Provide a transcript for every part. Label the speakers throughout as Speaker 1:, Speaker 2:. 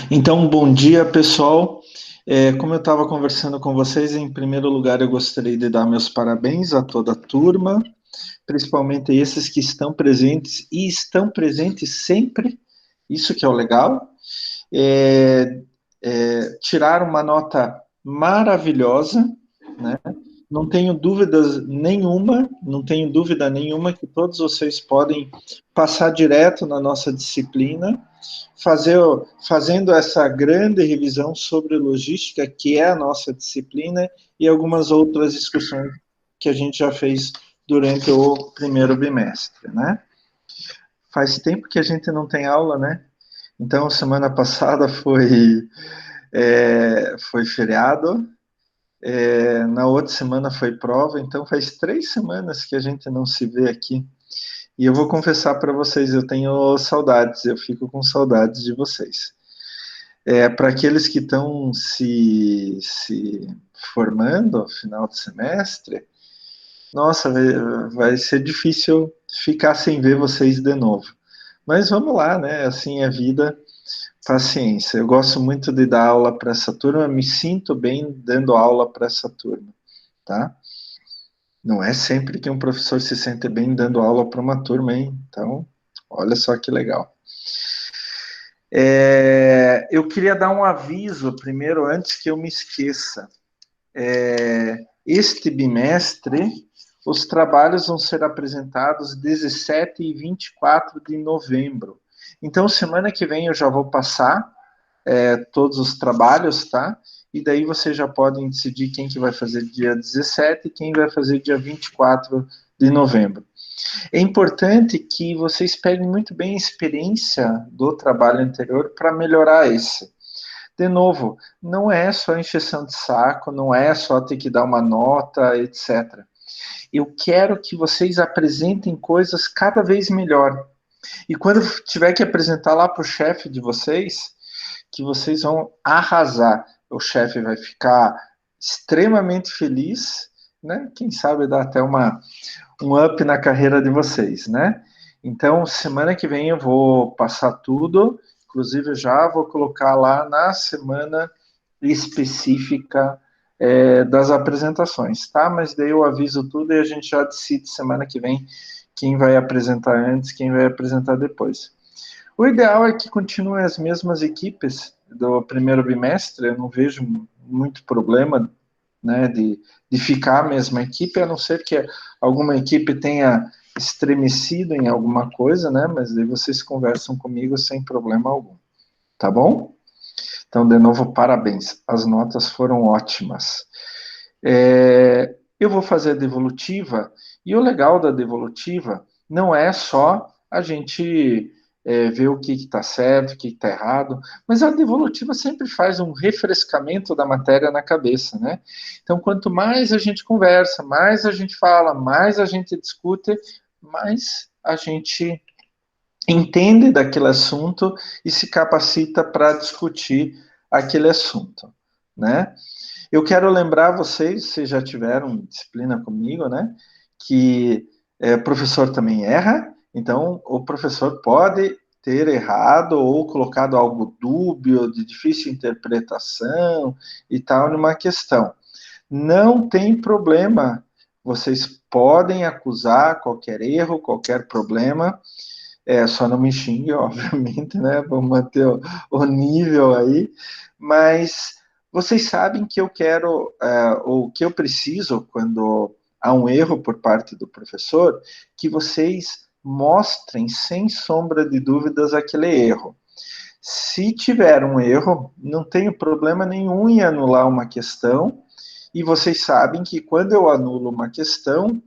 Speaker 1: Então, bom dia, pessoal. Como eu estava conversando com vocês, em primeiro lugar, eu gostaria de dar meus parabéns a toda a turma, principalmente esses que estão presentes e estão presentes sempre, isso que é o legal. Tiraram uma nota maravilhosa, né? Não tenho dúvida nenhuma que todos vocês podem passar direto na nossa disciplina, fazendo essa grande revisão sobre logística, que é a nossa disciplina, e algumas outras discussões que a gente já fez durante o primeiro bimestre, né? Faz tempo que a gente não tem aula, né? Então, semana passada foi feriado, na outra semana foi prova, então faz 3 semanas que a gente não se vê aqui. E eu vou confessar para vocês, eu tenho saudades, eu fico com saudades de vocês. Para aqueles que estão se formando no final de semestre, nossa, vai ser difícil ficar sem ver vocês de novo. Mas vamos lá, né? Assim é a vida, paciência. Eu gosto muito de dar aula para essa turma, me sinto bem dando aula para essa turma, tá? Não é sempre que um professor se sente bem dando aula para uma turma, hein? Então, olha só que legal. Eu queria dar um aviso primeiro, antes que eu me esqueça. Este bimestre, os trabalhos vão ser apresentados 17 e 24 de novembro. Então, semana que vem eu já vou passar todos os trabalhos, tá? E daí vocês já podem decidir quem que vai fazer dia 17 e quem vai fazer dia 24 de novembro. É importante que vocês peguem muito bem a experiência do trabalho anterior para melhorar esse. De novo, não é só encheção de saco, não é só ter que dar uma nota, etc. Eu quero que vocês apresentem coisas cada vez melhor. E quando tiver que apresentar lá para o chefe de vocês, que vocês vão arrasar. O chefe vai ficar extremamente feliz, né? Quem sabe dar até um up na carreira de vocês, né? Então, semana que vem eu vou passar tudo, inclusive já vou colocar lá na semana específica das apresentações, tá? Mas daí eu aviso tudo e a gente já decide semana que vem quem vai apresentar antes, quem vai apresentar depois. O ideal é que continuem as mesmas equipes do primeiro bimestre, eu não vejo muito problema, né, de ficar a mesma equipe, a não ser que alguma equipe tenha estremecido em alguma coisa, né, mas aí vocês conversam comigo sem problema algum, tá bom? Então, de novo, parabéns, as notas foram ótimas. Eu vou fazer a devolutiva, e o legal da devolutiva não é só a gente ver o que está certo, o que está errado, mas a devolutiva sempre faz um refrescamento da matéria na cabeça, né? Então, quanto mais a gente conversa, mais a gente fala, mais a gente discute, mais a gente entende daquele assunto e se capacita para discutir aquele assunto, né? Eu quero lembrar vocês já tiveram disciplina comigo, né? Que o professor também erra, então o professor pode ter errado ou colocado algo dúbio, de difícil interpretação e tal numa questão. Não tem problema, vocês podem acusar qualquer erro, qualquer problema, só não me xingue, obviamente, né? Vamos manter o nível aí, mas vocês sabem que eu quero, ou que eu preciso, quando há um erro por parte do professor, que vocês mostrem sem sombra de dúvidas aquele erro. Se tiver um erro, não tenho problema nenhum em anular uma questão, e vocês sabem que quando eu anulo uma questão,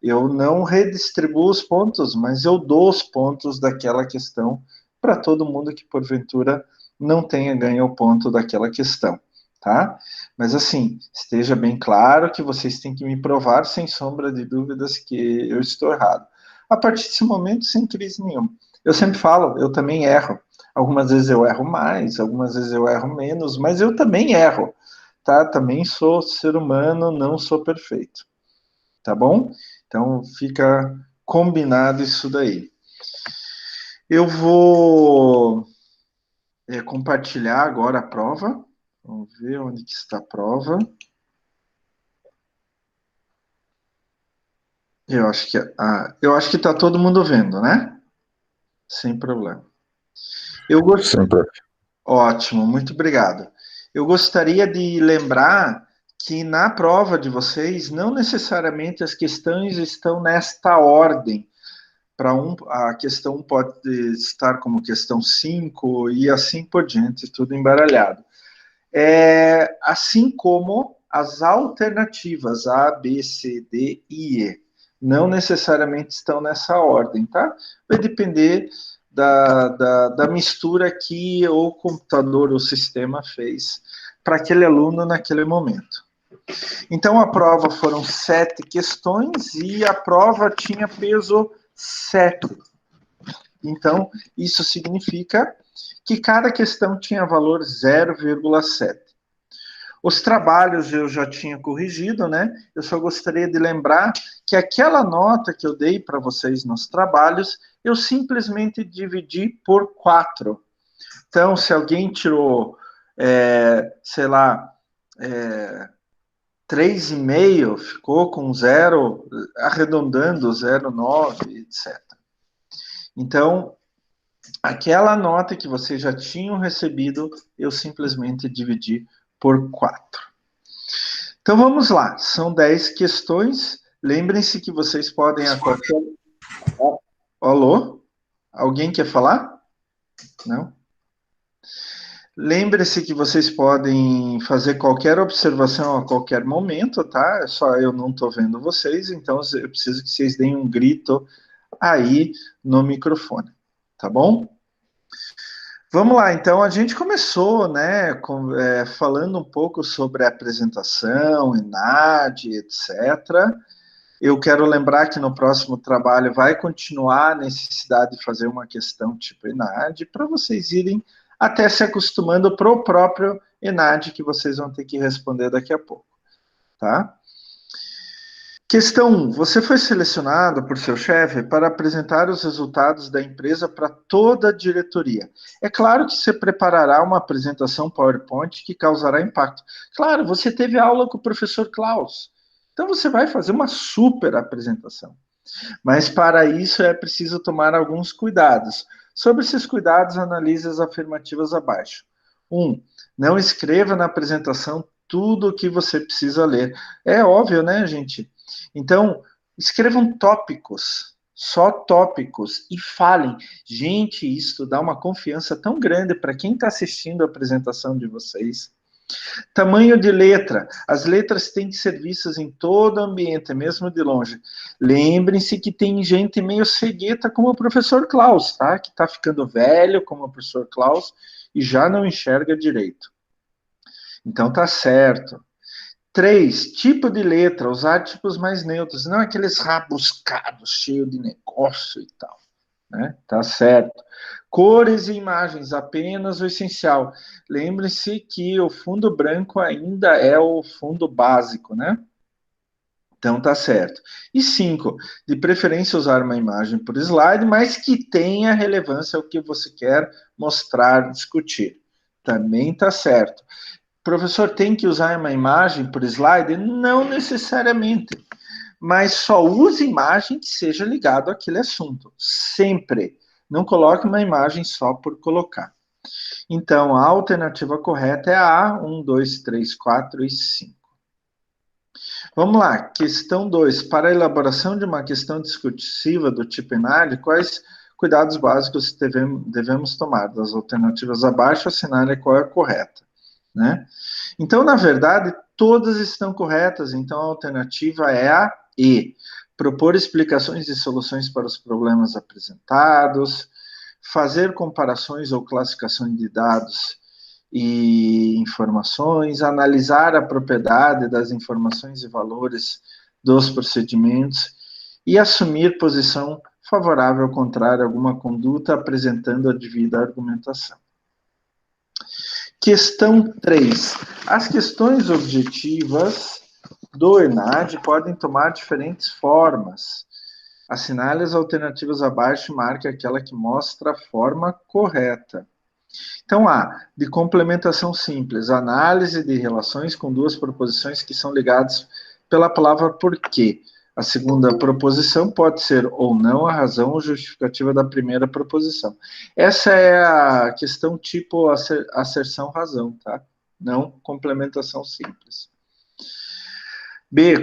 Speaker 1: eu não redistribuo os pontos, mas eu dou os pontos daquela questão para todo mundo que porventura não tenha ganho o ponto daquela questão, tá? Mas assim, esteja bem claro que vocês têm que me provar sem sombra de dúvidas que eu estou errado. A partir desse momento, sem crise nenhuma. Eu sempre falo, eu também erro. Algumas vezes eu erro mais, algumas vezes eu erro menos, mas eu também erro, tá? Também sou ser humano, não sou perfeito, tá bom? Então fica combinado isso daí. Eu vou compartilhar agora a prova. Vamos ver onde que está a prova. Eu acho que está todo mundo vendo, né? Sem problema.
Speaker 2: Sempre.
Speaker 1: Ótimo, muito obrigado. Eu gostaria de lembrar que na prova de vocês, não necessariamente as questões estão nesta ordem. Para a questão 1 pode estar como questão 5 e assim por diante, tudo embaralhado. Assim como as alternativas A, B, C, D e E. Não necessariamente estão nessa ordem, tá? Vai depender da mistura que o computador, o sistema fez para aquele aluno naquele momento. Então, a prova foram 7 questões e a prova tinha peso 7. Então, isso significa que cada questão tinha valor 0,7. Os trabalhos eu já tinha corrigido, né? Eu só gostaria de lembrar que aquela nota que eu dei para vocês nos trabalhos, eu simplesmente dividi por 4. Então, se alguém tirou, sei lá, 3,5, ficou com 0, arredondando 0,9, etc. Então, aquela nota que vocês já tinham recebido, eu simplesmente dividi por 4. Então vamos lá, são 10 questões. Lembrem-se que vocês podem a qualquer. Alô? Alguém quer falar? Não? Lembre-se que vocês podem fazer qualquer observação a qualquer momento, tá? É só eu não estou vendo vocês, então eu preciso que vocês deem um grito aí no microfone, tá bom? Vamos lá, então a gente começou, né, falando um pouco sobre a apresentação, ENAD, etc. Eu quero lembrar que no próximo trabalho vai continuar a necessidade de fazer uma questão tipo ENAD, para vocês irem até se acostumando para o próprio ENAD que vocês vão ter que responder daqui a pouco, tá? Questão 1. Você foi selecionado por seu chefe para apresentar os resultados da empresa para toda a diretoria. É claro que você preparará uma apresentação PowerPoint que causará impacto. Claro, você teve aula com o professor Klaus. Então você vai fazer uma super apresentação. Mas para isso é preciso tomar alguns cuidados. Sobre esses cuidados, analise as afirmativas abaixo. 1. Não escreva na apresentação tudo o que você precisa ler. É óbvio, né, gente? Então, escrevam tópicos, só tópicos, e falem. Gente, isso dá uma confiança tão grande para quem está assistindo a apresentação de vocês. Tamanho de letra. As letras têm que ser vistas em todo o ambiente, mesmo de longe. Lembrem-se que tem gente meio cegueta como o professor Klaus, tá? Que está ficando velho como o professor Klaus e já não enxerga direito. Então tá certo. 3. Tipo de letra. Usar tipos mais neutros, não aqueles rabuscados, cheios de negócio e tal. Né? Tá certo. Cores e imagens, apenas o essencial. Lembre-se que o fundo branco ainda é o fundo básico, né? Então tá certo. E 5, de preferência usar uma imagem por slide, mas que tenha relevância ao que você quer mostrar, discutir. Também tá certo. Professor, tem que usar uma imagem por slide? Não necessariamente. Mas só use imagem que seja ligado àquele assunto. Sempre. Não coloque uma imagem só por colocar. Então, a alternativa correta é a A, 1, 2, 3, 4 e 5. Vamos lá, questão 2. Para a elaboração de uma questão discursiva do tipo ENAD, quais cuidados básicos devemos tomar? Das alternativas abaixo, assinale qual é a correta. Né? Então, na verdade, todas estão corretas, então a alternativa é a E. Propor explicações e soluções para os problemas apresentados, fazer comparações ou classificações de dados e informações, analisar a propriedade das informações e valores dos procedimentos e assumir posição favorável ou contrária a alguma conduta, apresentando a devida argumentação. Questão 3. As questões objetivas do ENAD podem tomar diferentes formas. Assinale as alternativas abaixo e marque aquela que mostra a forma correta. Então, A, de complementação simples, análise de relações com duas proposições que são ligadas pela palavra porquê. A segunda proposição pode ser ou não a razão ou justificativa da primeira proposição. Essa é a questão tipo asserção-razão, tá? Não complementação simples. B,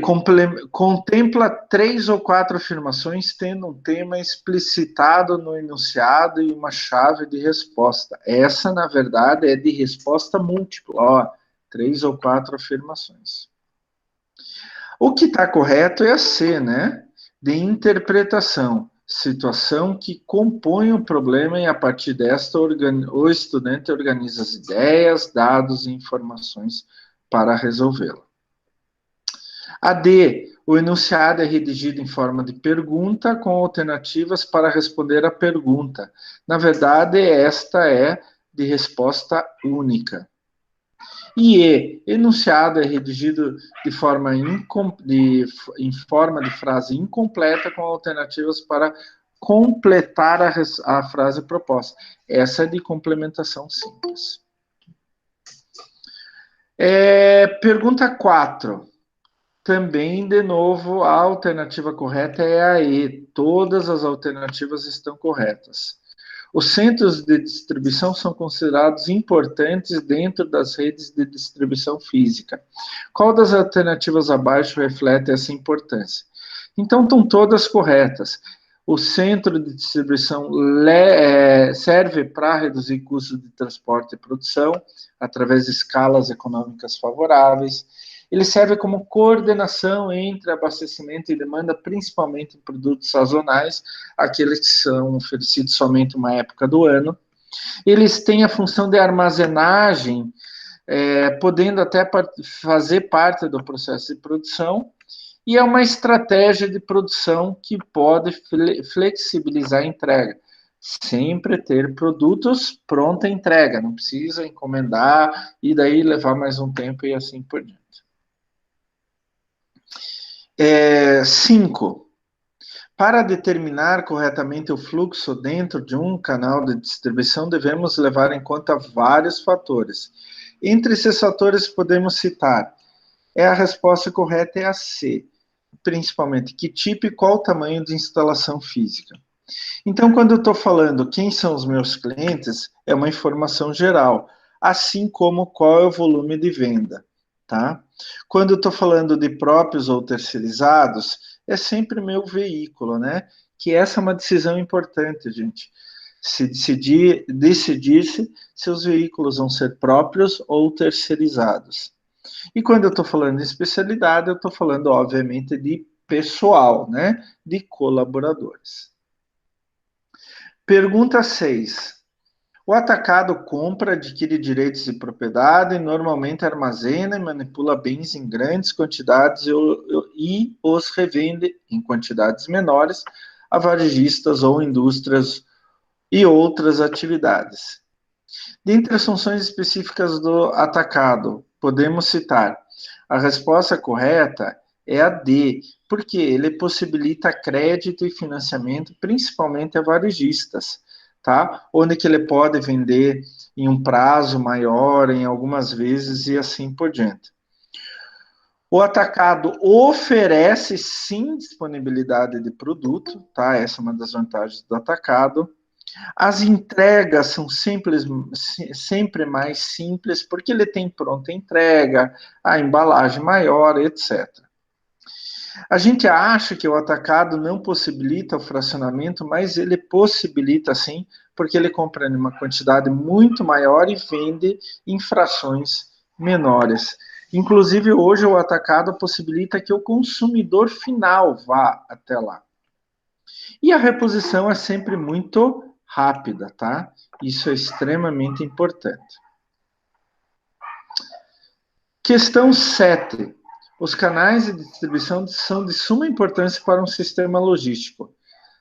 Speaker 1: contempla 3 ou 4 afirmações tendo um tema explicitado no enunciado e uma chave de resposta. Essa, na verdade, é de resposta múltipla. Ó, 3 ou 4 afirmações. O que está correto é a C, né? De interpretação. Situação que compõe o problema e, a partir desta, o estudante organiza as ideias, dados e informações para resolvê-la. A D, o enunciado é redigido em forma de pergunta com alternativas para responder à pergunta. Na verdade, esta é de resposta única. E, enunciado é redigido em forma de frase incompleta com alternativas para completar a frase proposta. Essa é de complementação simples. Pergunta 4. Também, de novo, a alternativa correta é a E. Todas as alternativas estão corretas. Os centros de distribuição são considerados importantes dentro das redes de distribuição física. Qual das alternativas abaixo reflete essa importância? Então, estão todas corretas. O centro de distribuição serve para reduzir custos de transporte e produção, através de escalas econômicas favoráveis. Ele serve como coordenação entre abastecimento e demanda, principalmente em produtos sazonais, aqueles que são oferecidos somente uma época do ano. Eles têm a função de armazenagem, podendo até fazer parte do processo de produção, e é uma estratégia de produção que pode flexibilizar a entrega. Sempre ter produtos pronta entrega, não precisa encomendar e daí levar mais um tempo e assim por diante. 5. Para determinar corretamente o fluxo dentro de um canal de distribuição, devemos levar em conta vários fatores. Entre esses fatores, podemos citar: a resposta correta é a C, principalmente que tipo e qual o tamanho de instalação física. Então, quando eu estou falando quem são os meus clientes, é uma informação geral, assim como qual é o volume de venda. Tá? Quando eu estou falando de próprios ou terceirizados, é sempre meu veículo, né? Que essa é uma decisão importante, gente. Se decidir-se se os veículos vão ser próprios ou terceirizados. E quando eu estou falando de especialidade, eu estou falando, obviamente, de pessoal, né? De colaboradores. Pergunta 6. O atacado compra, adquire direitos de propriedade, normalmente armazena e manipula bens em grandes quantidades e os revende em quantidades menores a varejistas ou indústrias e outras atividades. Dentre as funções específicas do atacado, podemos citar: a resposta correta é a D, porque ele possibilita crédito e financiamento, principalmente a varejistas, tá? Onde que ele pode vender em um prazo maior, em algumas vezes e assim por diante. O atacado oferece sim disponibilidade de produto, tá? Essa é uma das vantagens do atacado. As entregas são sempre mais simples, porque ele tem pronta entrega, a embalagem maior, etc. A gente acha que o atacado não possibilita o fracionamento, mas ele possibilita sim, porque ele compra em uma quantidade muito maior e vende em frações menores. Inclusive, hoje o atacado possibilita que o consumidor final vá até lá. E a reposição é sempre muito rápida, tá? Isso é extremamente importante. Questão 7. Os canais de distribuição são de suma importância para um sistema logístico.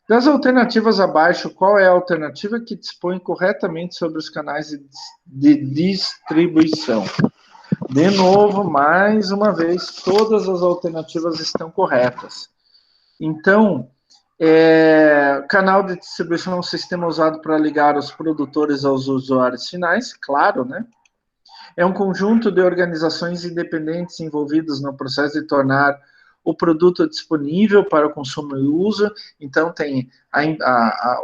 Speaker 1: Das alternativas abaixo, qual é a alternativa que dispõe corretamente sobre os canais de distribuição? De novo, mais uma vez, todas as alternativas estão corretas. Então, Canal de distribuição é um sistema usado para ligar os produtores aos usuários finais, claro, né? É um conjunto de organizações independentes envolvidas no processo de tornar o produto disponível para o consumo e uso. Então, tem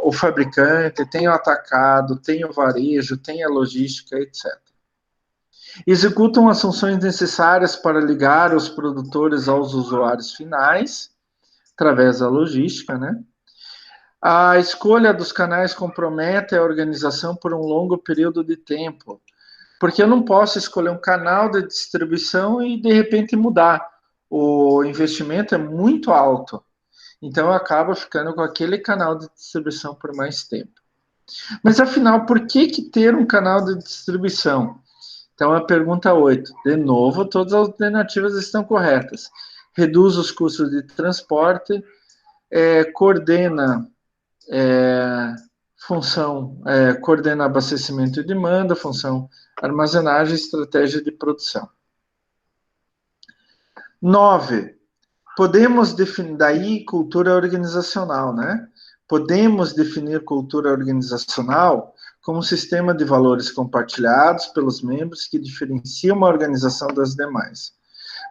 Speaker 1: o fabricante, tem o atacado, tem o varejo, tem a logística, etc. Executam as funções necessárias para ligar os produtores aos usuários finais, através da logística, né? A escolha dos canais compromete a organização por um longo período de tempo, porque eu não posso escolher um canal de distribuição e de repente mudar. O investimento é muito alto, então eu acabo ficando com aquele canal de distribuição por mais tempo. Mas afinal, por que ter um canal de distribuição? Então, a pergunta 8. De novo, todas as alternativas estão corretas. Reduz os custos de transporte, coordena coordena abastecimento e demanda, função armazenagem, estratégia de produção. 9. Podemos definir, daí cultura organizacional, né? Podemos definir cultura organizacional como um sistema de valores compartilhados pelos membros que diferencia uma organização das demais.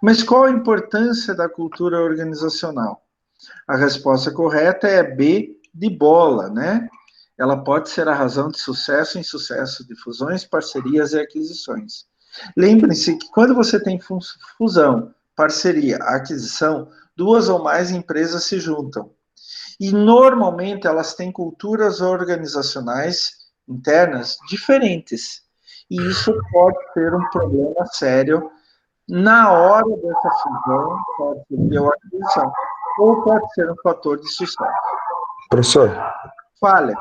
Speaker 1: Mas qual a importância da cultura organizacional? A resposta correta é B, de bola, né? Ela pode ser a razão de sucesso e insucesso de fusões, parcerias e aquisições. Lembrem-se que quando você tem fusão, parceria, aquisição, duas ou mais empresas se juntam. E normalmente elas têm culturas organizacionais internas diferentes. E isso pode ser um problema sério na hora dessa fusão, pode ser uma aquisição, ou pode ser um fator de sucesso.
Speaker 2: Professor,
Speaker 1: Fale.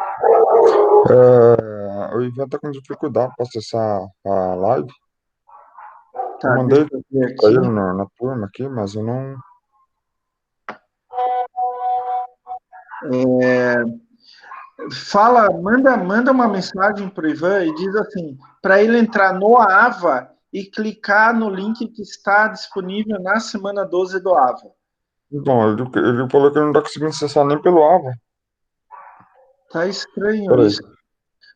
Speaker 2: o Ivan está com dificuldade para acessar a live.
Speaker 1: Tá,
Speaker 2: eu mandei para ele
Speaker 1: aqui.
Speaker 2: na turma aqui, mas eu não...
Speaker 1: Manda uma mensagem para o Ivan e diz assim, para ele entrar no AVA e clicar no link que está disponível na semana 12 do AVA.
Speaker 2: Bom, ele falou que ele não está conseguindo acessar nem pelo AVA.
Speaker 1: Tá estranho
Speaker 2: Peraí,
Speaker 1: isso.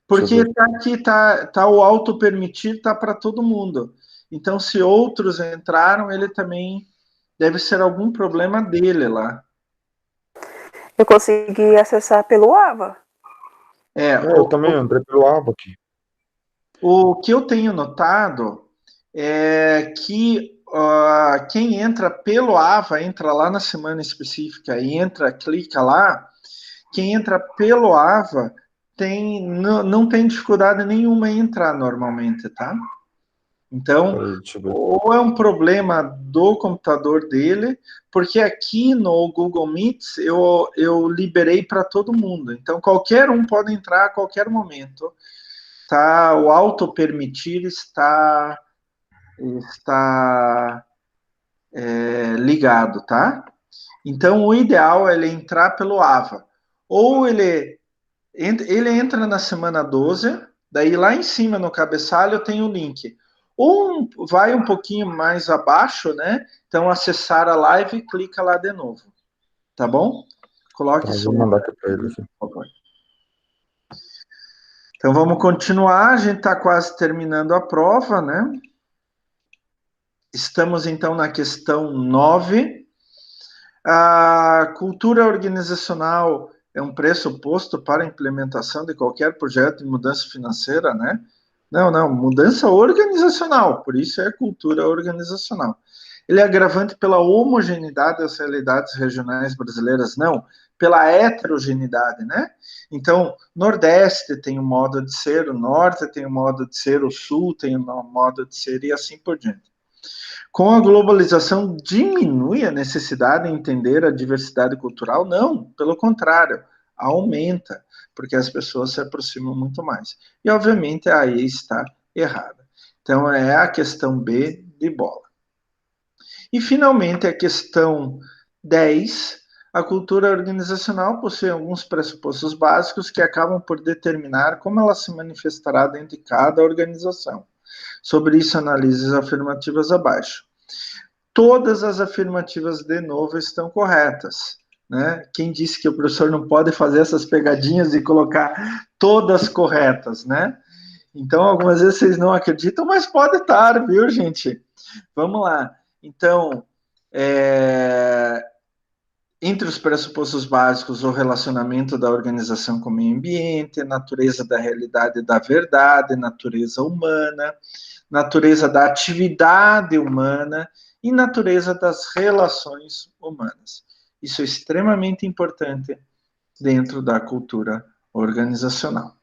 Speaker 1: Porque tá aqui, tá o auto permitir, tá para todo mundo. Então, se outros entraram, ele também deve ser algum problema dele lá.
Speaker 3: Eu consegui acessar pelo AVA.
Speaker 2: Eu também entrei pelo AVA aqui.
Speaker 1: O que eu tenho notado é que quem entra pelo AVA, entra lá na semana específica e clica lá, quem entra pelo AVA não tem dificuldade nenhuma em entrar normalmente, tá? Então, ou é um problema do computador dele, porque aqui no Google Meets eu liberei para todo mundo. Então, qualquer um pode entrar a qualquer momento. Tá, o auto-permitir está ligado, tá? Então, o ideal é ele entrar pelo AVA. Ou ele entra na semana 12, daí lá em cima no cabeçalho tem o link. Ou vai um pouquinho mais abaixo, né? Então, acessar a live e clica lá de novo. Tá bom? Coloque
Speaker 2: isso. Vou mandar aqui para ele, aqui.
Speaker 1: Por favor. Então, vamos continuar. A gente está quase terminando a prova, né? Estamos, então, na questão 9. A cultura organizacional é um pressuposto para a implementação de qualquer projeto de mudança financeira, né? Não, mudança organizacional, por isso é cultura organizacional. Ele é agravante pela homogeneidade das realidades regionais brasileiras? Não, pela heterogeneidade, né? Então, Nordeste tem um modo de ser, o Norte tem um modo de ser, o Sul tem um modo de ser e assim por diante. Com a globalização, diminui a necessidade de entender a diversidade cultural? Não, pelo contrário, aumenta, porque as pessoas se aproximam muito mais. E, obviamente, aí está errada. Então, é a questão B de bola. E, finalmente, a questão 10. A cultura organizacional possui alguns pressupostos básicos que acabam por determinar como ela se manifestará dentro de cada organização. Sobre isso, analise as afirmativas abaixo. Todas as afirmativas, de novo, estão corretas. né? Quem disse que o professor não pode fazer essas pegadinhas e colocar todas corretas, né? Então, algumas vezes vocês não acreditam, mas pode estar, viu, gente? Vamos lá. Então, entre os pressupostos básicos, o relacionamento da organização com o meio ambiente, natureza da realidade da verdade, natureza humana, natureza da atividade humana e natureza das relações humanas. Isso é extremamente importante dentro da cultura organizacional.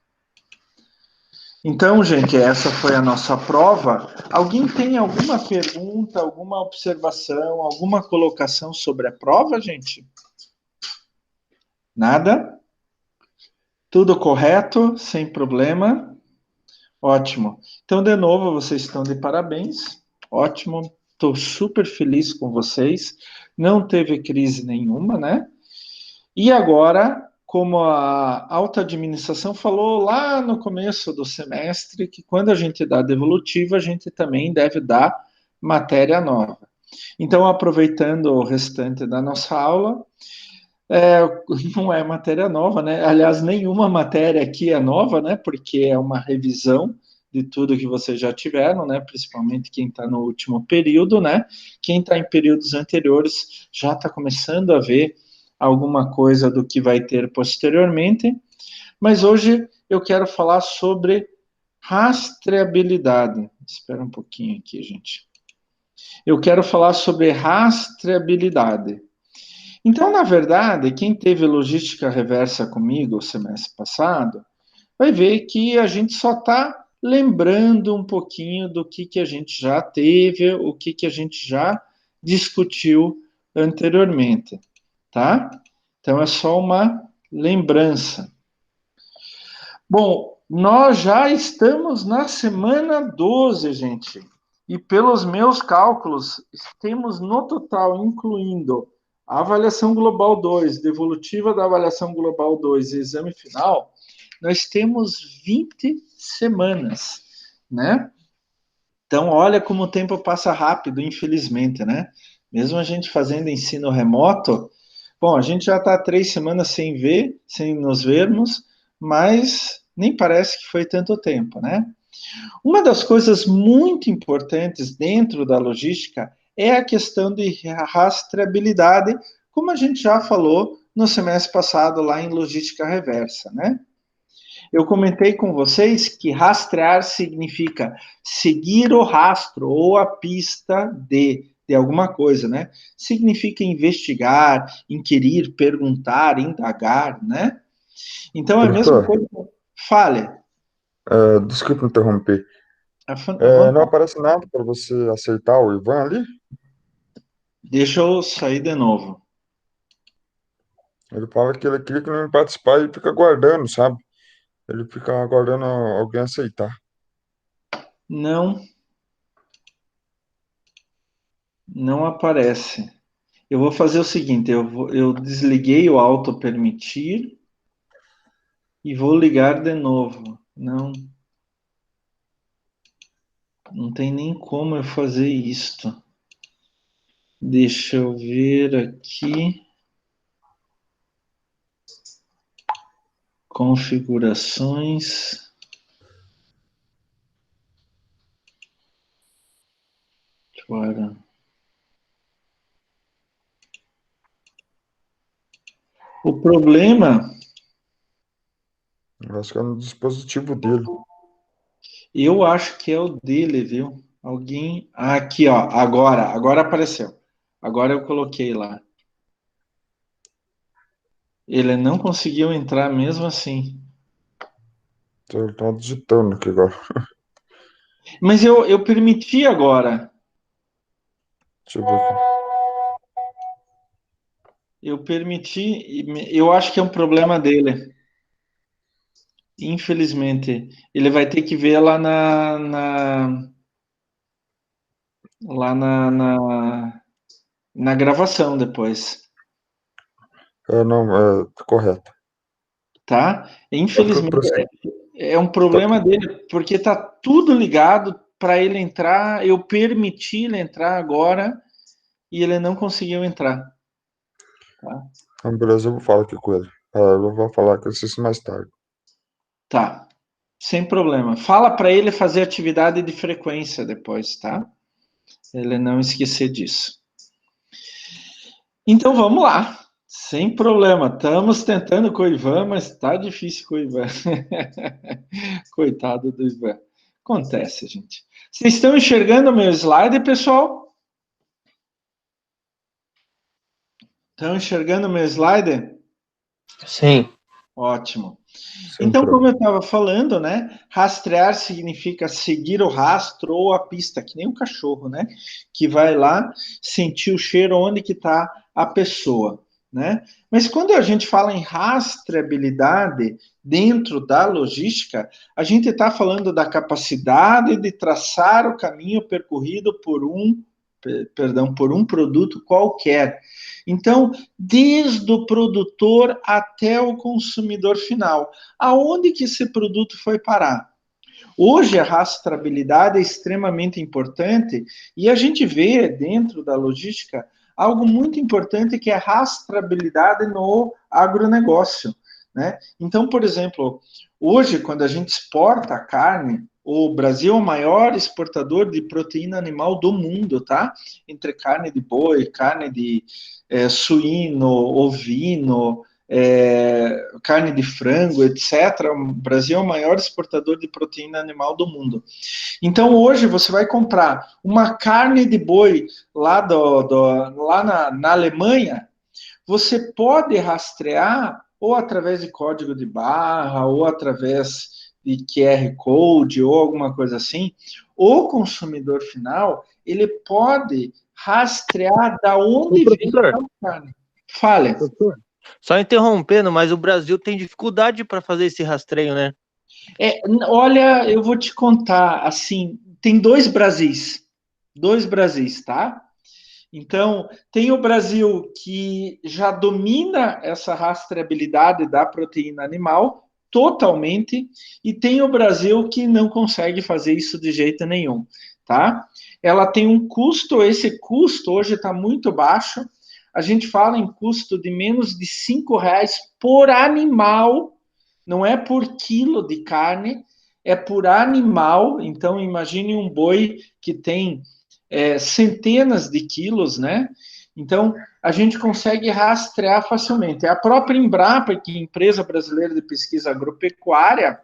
Speaker 1: Então, gente, essa foi a nossa prova. Alguém tem alguma pergunta, alguma observação, alguma colocação sobre a prova, gente? Nada? Tudo correto, sem problema? Ótimo. Então, de novo, vocês estão de parabéns. Ótimo. Estou super feliz com vocês. Não teve crise nenhuma, né? E agora, como a alta administração falou lá no começo do semestre, que quando a gente dá devolutiva, a gente também deve dar matéria nova. Então, aproveitando o restante da nossa aula, não é matéria nova, né? Aliás, nenhuma matéria aqui é nova, né? Porque é uma revisão de tudo que vocês já tiveram, né? Principalmente quem está no último período, né? Quem está em períodos anteriores já está começando a ver alguma coisa do que vai ter posteriormente. Mas hoje eu quero falar sobre rastreabilidade. Espera um pouquinho aqui, gente. Eu quero falar sobre rastreabilidade. Então, na verdade, quem teve logística reversa comigo o semestre passado, vai ver que a gente só está lembrando um pouquinho do que a gente já teve, o que a gente já discutiu anteriormente, tá? Então, é só uma lembrança. Bom, nós já estamos na semana 12, gente. E pelos meus cálculos, temos no total, incluindo a avaliação global 2, devolutiva da avaliação global 2 e exame final, nós temos 20 semanas, né? Então, olha como o tempo passa rápido, infelizmente, né? Mesmo a gente fazendo ensino remoto, bom, a gente já está 3 semanas sem nos vermos, mas nem parece que foi tanto tempo, né? Uma das coisas muito importantes dentro da logística é a questão de rastreabilidade, como a gente já falou no semestre passado lá em logística reversa, né? Eu comentei com vocês que rastrear significa seguir o rastro ou a pista de alguma coisa, né? Significa investigar, inquirir, perguntar, indagar, né? Então é a mesma
Speaker 2: Professor,
Speaker 1: coisa. Fale.
Speaker 2: desculpe interromper.
Speaker 1: À
Speaker 2: Não
Speaker 1: vontade.
Speaker 2: aparece nada para você aceitar o Ivan ali?
Speaker 1: Deixa eu sair de novo.
Speaker 2: Ele fala que ele clica em participar e fica aguardando, sabe? Ele fica aguardando alguém aceitar.
Speaker 1: Não, não aparece. Eu vou fazer o seguinte, eu desliguei o auto permitir e vou ligar de novo. Não, não tem nem como eu fazer isto. Deixa eu ver aqui. Configurações. Agora. O problema,
Speaker 2: Eu acho que é no dispositivo dele.
Speaker 1: eu acho que é o dele, viu? Alguém. Aqui, ó. Agora apareceu. Agora eu coloquei lá. Ele não conseguiu entrar mesmo assim.
Speaker 2: Ele tá digitando aqui agora.
Speaker 1: Mas eu permiti agora.
Speaker 2: Deixa eu ver aqui.
Speaker 1: Eu permiti. Eu acho que é um problema dele. Infelizmente. Ele vai ter que ver lá na gravação depois.
Speaker 2: Não, tá correto.
Speaker 1: Tá?
Speaker 2: Tá
Speaker 1: Infelizmente.
Speaker 2: prosseguindo.
Speaker 1: É um
Speaker 2: Tá,
Speaker 1: problema dele, porque tá tudo ligado para ele entrar. Eu permiti ele entrar agora e ele não conseguiu entrar. Tá?
Speaker 2: Então, beleza, eu vou falar aqui com ele. Eu vou falar com ele mais tarde.
Speaker 1: Tá, sem problema. Fala para ele fazer atividade de frequência depois, tá? Ele não esquecer disso. Então vamos lá, sem problema. Estamos tentando com o Ivan, mas está difícil com o Ivan. Coitado do Ivan. Acontece, gente. Vocês estão enxergando o meu slide, pessoal? Estão enxergando o meu slide?
Speaker 4: Sim.
Speaker 1: Ótimo.
Speaker 2: Sem
Speaker 1: Então, como
Speaker 2: problema.
Speaker 1: eu estava falando, né? Rastrear significa seguir o rastro ou a pista, que nem um cachorro, né? Que vai lá sentir o cheiro onde que está a pessoa, né? Mas quando a gente fala em rastreabilidade dentro da logística, a gente está falando da capacidade de traçar o caminho percorrido por um produto qualquer. Então, desde o produtor até o consumidor final. Aonde que esse produto foi parar? Hoje a rastreabilidade é extremamente importante e a gente vê dentro da logística algo muito importante que é a rastreabilidade no agronegócio, né? Então, por exemplo, hoje quando a gente exporta a carne, o Brasil é o maior exportador de proteína animal do mundo, tá? Entre carne de boi, carne de suíno, ovino, carne de frango, etc. O Brasil é o maior exportador de proteína animal do mundo. Então, hoje, você vai comprar uma carne de boi lá, na Alemanha, você pode rastrear ou através de código de barra, ou através de QR Code, ou alguma coisa assim, o consumidor final, ele pode rastrear da onde vem a carne. Fale.
Speaker 4: Professor, só interrompendo, mas o Brasil tem dificuldade para fazer esse rastreio, né?
Speaker 1: Olha, eu vou te contar, assim, tem dois Brasis, tá? Então, tem o Brasil que já domina essa rastreabilidade da proteína animal totalmente, e tem o Brasil que não consegue fazer isso de jeito nenhum, tá? Ela tem um custo, esse custo hoje está muito baixo, a gente fala em custo de menos de R$ 5 por animal, não é por quilo de carne, é por animal. Então, imagine um boi que tem centenas de quilos, né? Então, a gente consegue rastrear facilmente. A própria Embrapa, que é a Empresa Brasileira de Pesquisa Agropecuária,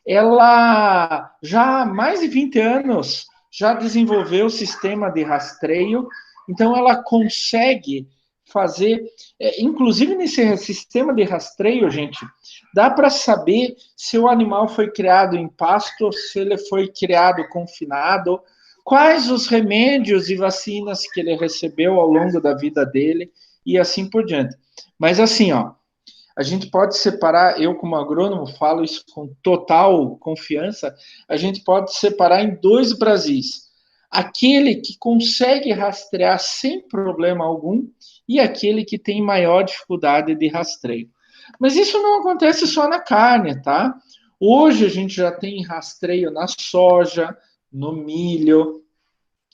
Speaker 1: ela já há mais de 20 anos já desenvolveu o sistema de rastreio, então ela consegue fazer, inclusive nesse sistema de rastreio, gente, dá para saber se o animal foi criado em pasto, se ele foi criado confinado, quais os remédios e vacinas que ele recebeu ao longo da vida dele e assim por diante. Mas assim, ó, a gente pode separar, eu como agrônomo falo isso com total confiança, a gente pode separar em dois Brasis. Aquele que consegue rastrear sem problema algum e aquele que tem maior dificuldade de rastreio. Mas isso não acontece só na carne, tá? Hoje a gente já tem rastreio na soja, no milho,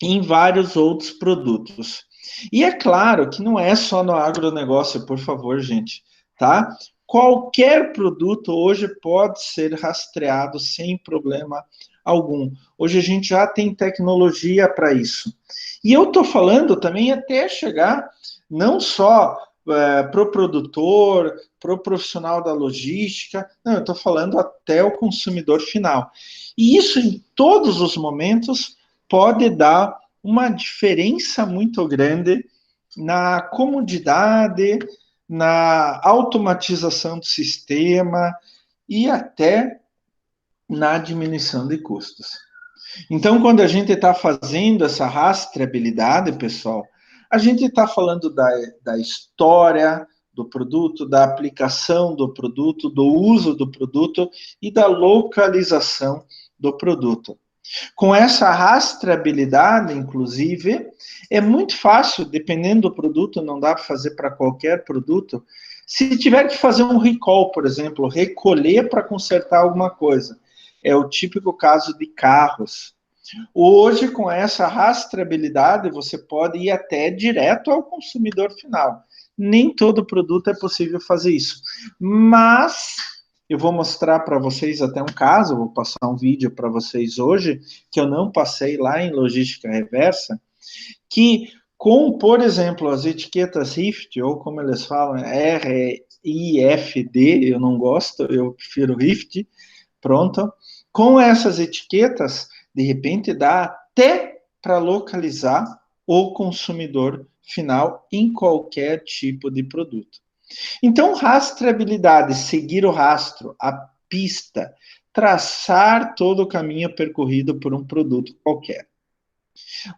Speaker 1: e em vários outros produtos. E é claro que não é só no agronegócio, por favor, gente, tá? Qualquer produto hoje pode ser rastreado sem problema algum. Hoje a gente já tem tecnologia para isso. E eu estou falando também até chegar não só para o produtor, para o profissional da logística, não, eu estou falando até o consumidor final. E isso em todos os momentos pode dar uma diferença muito grande na comodidade, na automatização do sistema e até na diminuição de custos. Então, quando a gente está fazendo essa rastreabilidade, pessoal, a gente está falando da história do produto, da aplicação do produto, do uso do produto e da localização do produto. Com essa rastreabilidade, inclusive, é muito fácil, dependendo do produto, não dá para fazer para qualquer produto. Se tiver que fazer um recall, por exemplo, recolher para consertar alguma coisa, é o típico caso de carros. Hoje, com essa rastreabilidade, você pode ir até direto ao consumidor final. nem todo produto é possível fazer isso. Mas eu vou mostrar para vocês até um caso, vou passar um vídeo para vocês hoje, que eu não passei lá em logística reversa, que com, por exemplo, as etiquetas RIFT, ou como eles falam, RIFD, eu não gosto, eu prefiro RIFT, pronto. Com essas etiquetas, de repente dá até para localizar o consumidor final em qualquer tipo de produto. Então, rastreabilidade, seguir o rastro, a pista, traçar todo o caminho percorrido por um produto qualquer.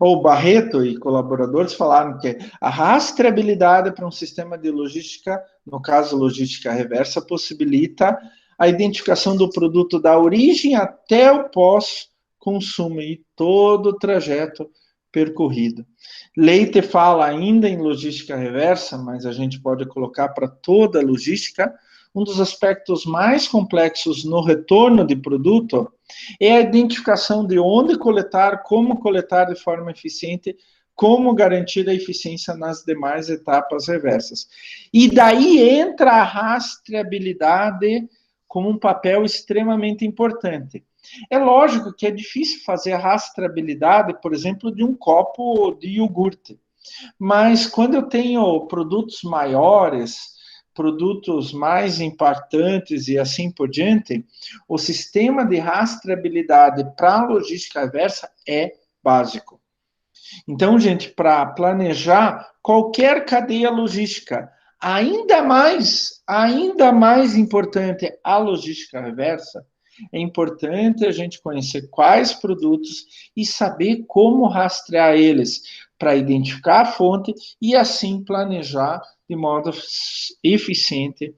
Speaker 1: O Barreto e colaboradores falaram que a rastreabilidade para um sistema de logística, no caso logística reversa, possibilita a identificação do produto da origem até o pós-consumo e todo o trajeto percorrido. Leite fala ainda em logística reversa, mas a gente pode colocar para toda a logística. Um dos aspectos mais complexos no retorno de produto é a identificação de onde coletar, como coletar de forma eficiente, como garantir a eficiência nas demais etapas reversas. E daí entra a rastreabilidade como um papel extremamente importante. É lógico que é difícil fazer a rastreabilidade, por exemplo, de um copo de iogurte. Mas quando eu tenho produtos maiores, produtos mais impactantes e assim por diante, o sistema de rastreabilidade para a logística reversa é básico. Então, gente, para planejar qualquer cadeia logística, ainda mais importante a logística reversa, é importante a gente conhecer quais produtos e saber como rastrear eles para identificar a fonte e assim planejar de modo eficiente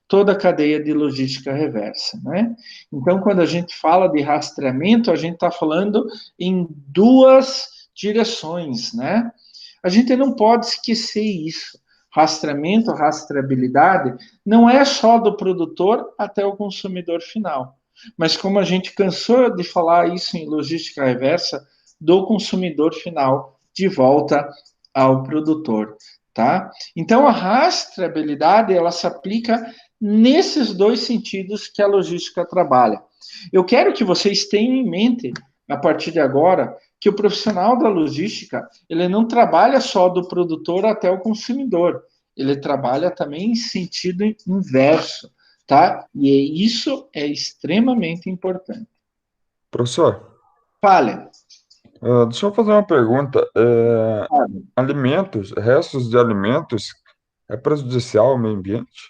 Speaker 1: toda a cadeia de logística reversa, né? Então, quando a gente fala de rastreamento, a gente está falando em duas direções, né? A gente não pode esquecer isso. Rastreamento, rastreabilidade, não é só do produtor até o consumidor final. Mas como a gente cansou de falar isso em logística reversa, do consumidor final de volta ao produtor, tá? Então a rastreabilidade ela se aplica nesses dois sentidos que a logística trabalha. Eu quero que vocês tenham em mente a partir de agora que o profissional da logística ele não trabalha só do produtor até o consumidor, ele trabalha também em sentido inverso, tá? E isso é extremamente importante.
Speaker 2: Professor,
Speaker 1: Fale.
Speaker 2: deixa eu fazer uma pergunta. Alimentos, restos de alimentos, é prejudicial ao meio ambiente?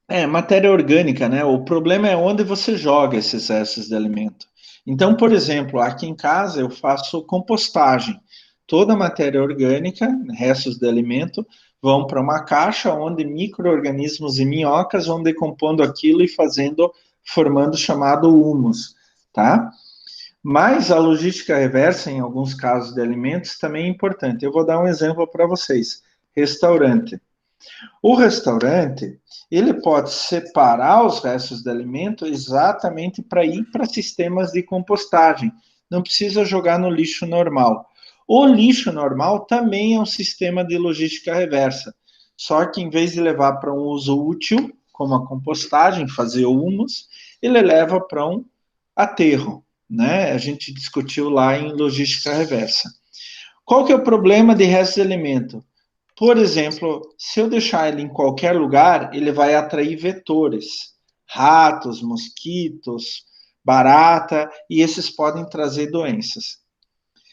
Speaker 1: É, matéria orgânica, né? O problema é onde você joga esses restos de alimento. Então, por exemplo, aqui em casa eu faço compostagem. Toda a matéria orgânica, restos de alimento, vão para uma caixa onde micro-organismos e minhocas vão decompondo aquilo e formando o chamado humus, tá? Mas a logística reversa, em alguns casos de alimentos, também é importante. Eu vou dar um exemplo para vocês. Restaurante. O restaurante, ele pode separar os restos de alimento exatamente para ir para sistemas de compostagem. Não precisa jogar no lixo normal. O lixo normal também é um sistema de logística reversa. Só que em vez de levar para um uso útil, como a compostagem, fazer humus, ele leva para um aterro, né? A gente discutiu lá em logística reversa. Qual que é o problema de restos de alimento? Por exemplo, se eu deixar ele em qualquer lugar, ele vai atrair vetores, ratos, mosquitos, barata, e esses podem trazer doenças.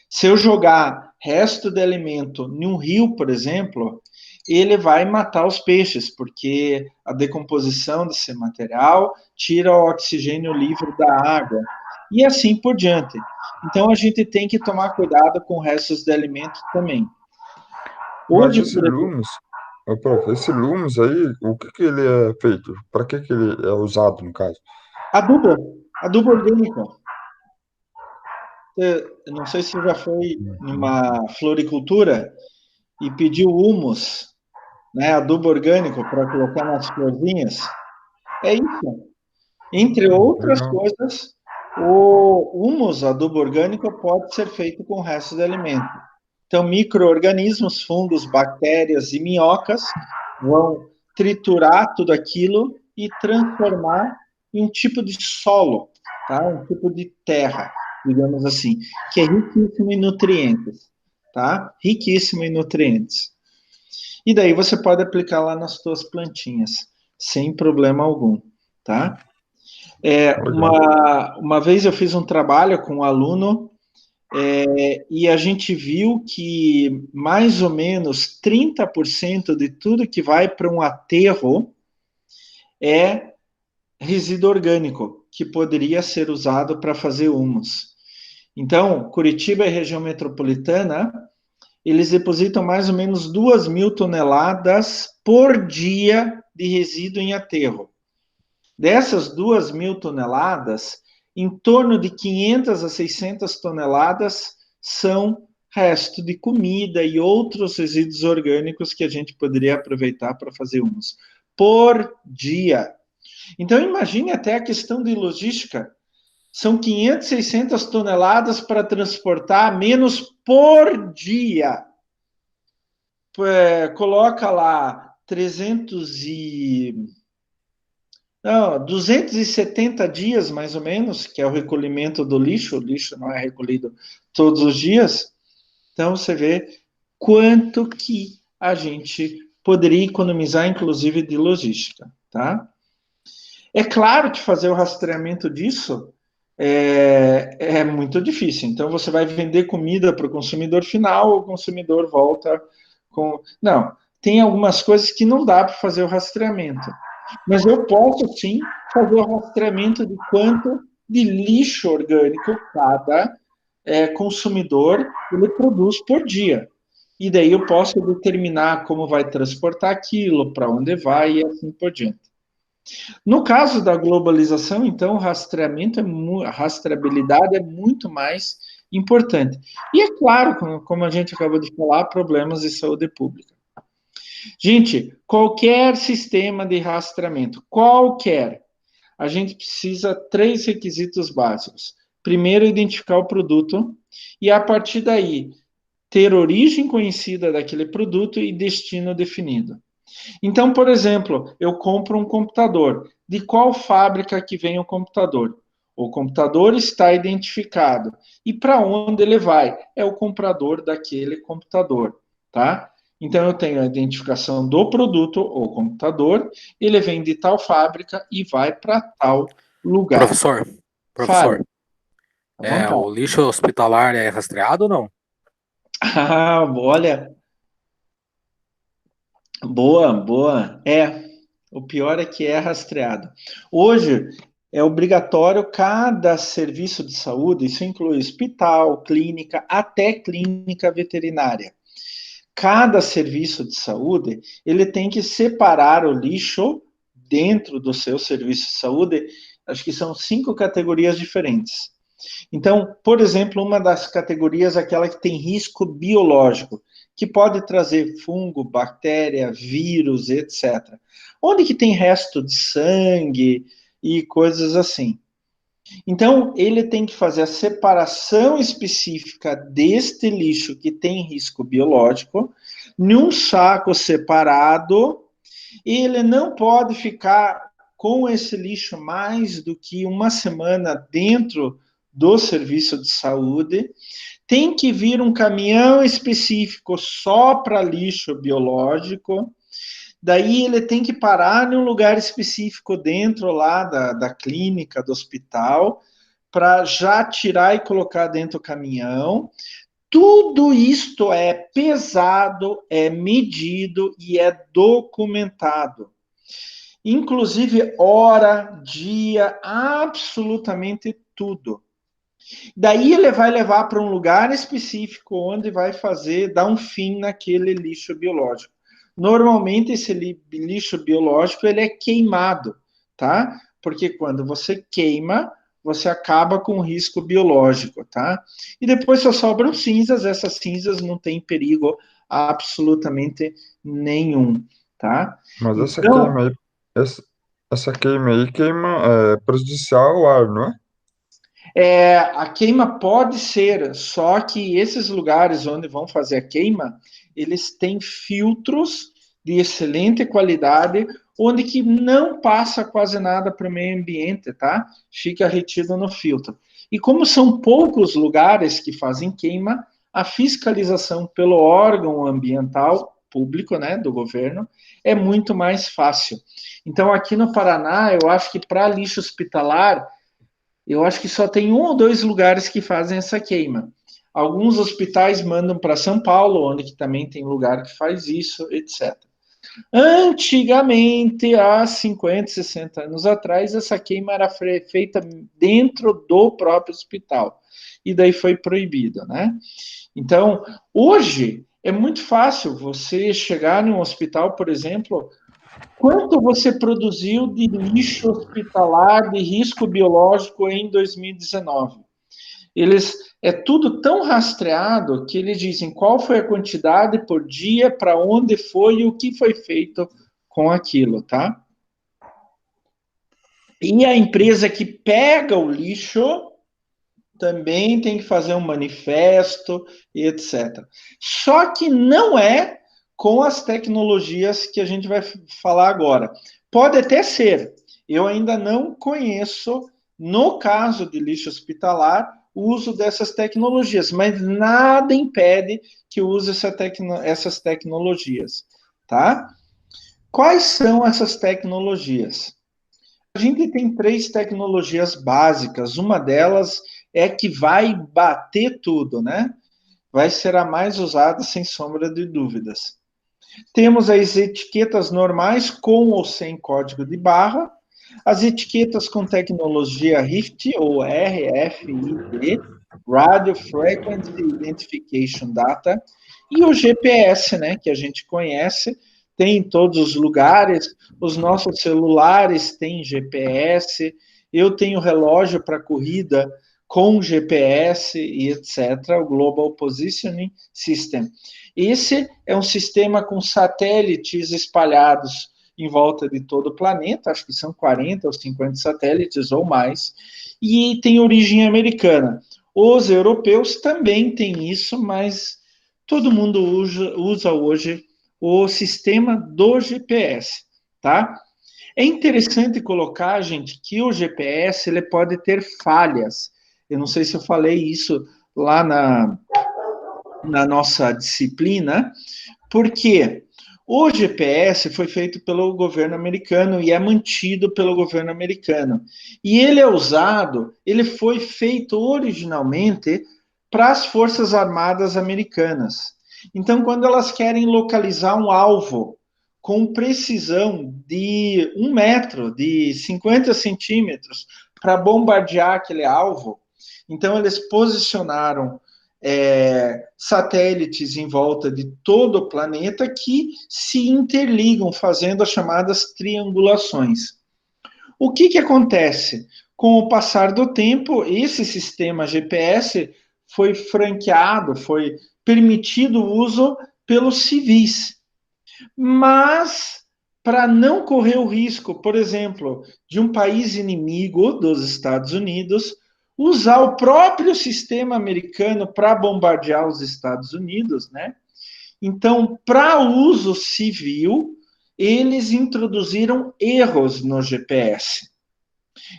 Speaker 1: Se eu jogar resto de alimento em um rio, por exemplo, ele vai matar os peixes, porque a decomposição desse material tira o oxigênio livre da água, e assim por diante. Então a gente tem que tomar cuidado com restos de alimento também.
Speaker 2: Mas
Speaker 1: Hoje,
Speaker 2: esse
Speaker 1: por exemplo,
Speaker 2: Lumos, prof, esse Lumos aí, o que que ele é feito? Para que ele é usado, no caso?
Speaker 1: adubo, adubo orgânico. Eu não sei se você já foi
Speaker 2: Uhum.
Speaker 1: numa floricultura e pediu humus, né, adubo orgânico para colocar nas florzinhas. É isso. Entre outras
Speaker 2: Legal.
Speaker 1: coisas, o humus, adubo orgânico, pode ser feito com restos de alimento. Então, micro-organismos, fungos, bactérias e minhocas vão triturar tudo aquilo e transformar em um tipo de solo, tá? Um tipo de terra, digamos assim, que é riquíssimo em nutrientes, tá? Riquíssimo em nutrientes. E daí você pode aplicar lá nas suas plantinhas, sem problema algum, tá?
Speaker 2: Legal.
Speaker 1: Uma vez eu fiz um trabalho com um aluno e a gente viu que mais ou menos 30% de tudo que vai para um aterro é resíduo orgânico, que poderia ser usado para fazer humus. Então, Curitiba e região metropolitana, eles depositam mais ou menos 2.000 toneladas por dia de resíduo em aterro. Dessas 2.000 toneladas, em torno de 500 a 600 toneladas são resto de comida e outros resíduos orgânicos que a gente poderia aproveitar para fazer humus. Por dia. Então, imagine até a questão de logística. São 500, 600 toneladas para transportar menos por dia. Coloca lá 270 dias, mais ou menos, que é o recolhimento do lixo. O lixo não é recolhido todos os dias. Então, você vê quanto que a gente poderia economizar, inclusive, de logística, tá? É claro que fazer o rastreamento disso é muito difícil. Então, você vai vender comida para o consumidor final, o consumidor volta com... Não, tem algumas coisas que não dá para fazer o rastreamento. Mas eu posso, sim, fazer o rastreamento de quanto de lixo orgânico cada consumidor ele produz por dia. E daí eu posso determinar como vai transportar aquilo, para onde vai e assim por diante. No caso da globalização, então, o rastreamento a rastreabilidade é muito mais importante. E é claro, como a gente acabou de falar, problemas de saúde pública. Gente, qualquer sistema de rastreamento, a gente precisa 3 requisitos básicos. Primeiro, identificar o produto e, a partir daí, ter origem conhecida daquele produto e destino definido. Então, por exemplo, eu compro um computador. De qual fábrica que vem o computador? O computador está identificado. E para onde ele vai? É o comprador daquele computador, tá? Então, eu tenho a identificação do produto ou computador, ele vem de tal fábrica e vai para tal lugar.
Speaker 5: Professor,
Speaker 1: Fale, à
Speaker 5: o
Speaker 1: vontade.
Speaker 5: lixo hospitalar é rastreado ou não?
Speaker 1: Ah, olha, boa. O pior é que é rastreado. Hoje é obrigatório cada serviço de saúde, isso inclui hospital, clínica, até clínica veterinária. Cada serviço de saúde, ele tem que separar o lixo dentro do seu serviço de saúde, acho que são 5 categorias diferentes. Então, por exemplo, uma das categorias é aquela que tem risco biológico, que pode trazer fungo, bactéria, vírus, etc. Onde que tem resto de sangue e coisas assim. Então, ele tem que fazer a separação específica deste lixo que tem risco biológico, num saco separado, e ele não pode ficar com esse lixo mais do que uma semana dentro do serviço de saúde. Tem que vir um caminhão específico só para lixo biológico. Daí ele tem que parar em um lugar específico dentro lá da clínica, do hospital, para já tirar e colocar dentro do caminhão. Tudo isto é pesado, é medido e é documentado. Inclusive hora, dia, absolutamente tudo. Daí ele vai levar para um lugar específico onde vai dar um fim naquele lixo biológico. Normalmente esse lixo biológico ele é queimado, tá? Porque quando você queima, você acaba com o risco biológico, tá? E depois só sobram cinzas, essas cinzas não têm perigo absolutamente nenhum, tá?
Speaker 2: Mas
Speaker 1: Então,
Speaker 2: essa queima aí queima, é prejudicial ao ar, não é?
Speaker 1: A queima pode ser, só que esses lugares onde vão fazer a queima, eles têm filtros de excelente qualidade, onde que não passa quase nada para o meio ambiente, tá? Fica retido no filtro. E como são poucos lugares que fazem queima, a fiscalização pelo órgão ambiental público, né, do governo, é muito mais fácil. Então, aqui no Paraná, eu acho que para lixo hospitalar, eu acho que só tem 1 ou 2 lugares que fazem essa queima. Alguns hospitais mandam para São Paulo, onde que também tem lugar que faz isso, etc. Antigamente, há 50, 60 anos atrás, essa queima era feita dentro do próprio hospital. E daí foi proibido, né? Então, hoje, é muito fácil você chegar em um hospital, por exemplo, quanto você produziu de lixo hospitalar de risco biológico em 2019? É tudo tão rastreado que eles dizem qual foi a quantidade por dia, para onde foi e o que foi feito com aquilo, tá? E a empresa que pega o lixo também tem que fazer um manifesto e etc. Só que não é com as tecnologias que a gente vai falar agora. Pode até ser. Eu ainda não conheço, no caso de lixo hospitalar, o uso dessas tecnologias, mas nada impede que use essas tecnologias, tá? Quais são essas tecnologias? A gente tem 3 tecnologias básicas. Uma delas é que vai bater tudo, né? Vai ser a mais usada, sem sombra de dúvidas. Temos as etiquetas normais, com ou sem código de barra, as etiquetas com tecnologia RFID, ou RFID, Radio Frequency Identification Data, e o GPS, né, que a gente conhece, tem em todos os lugares, os nossos celulares têm GPS, eu tenho relógio para corrida com GPS e etc., o Global Positioning System. Esse é um sistema com satélites espalhados em volta de todo o planeta, acho que são 40 ou 50 satélites ou mais, e tem origem americana. Os europeus também têm isso, mas todo mundo usa hoje o sistema do GPS, tá? É interessante colocar, gente, que o GPS ele pode ter falhas. Eu não sei se eu falei isso lá na nossa disciplina, porque o GPS foi feito pelo governo americano e é mantido pelo governo americano. E ele é usado, ele foi feito originalmente para as Forças Armadas Americanas. Então, quando elas querem localizar um alvo com precisão de 1 metro, de 50 centímetros, para bombardear aquele alvo, então eles posicionaram satélites em volta de todo o planeta que se interligam, fazendo as chamadas triangulações. O que acontece? Com o passar do tempo, esse sistema GPS foi franqueado, foi permitido o uso pelos civis. Mas, para não correr o risco, por exemplo, de um país inimigo dos Estados Unidos usar o próprio sistema americano para bombardear os Estados Unidos, né? Então, para uso civil, eles introduziram erros no GPS.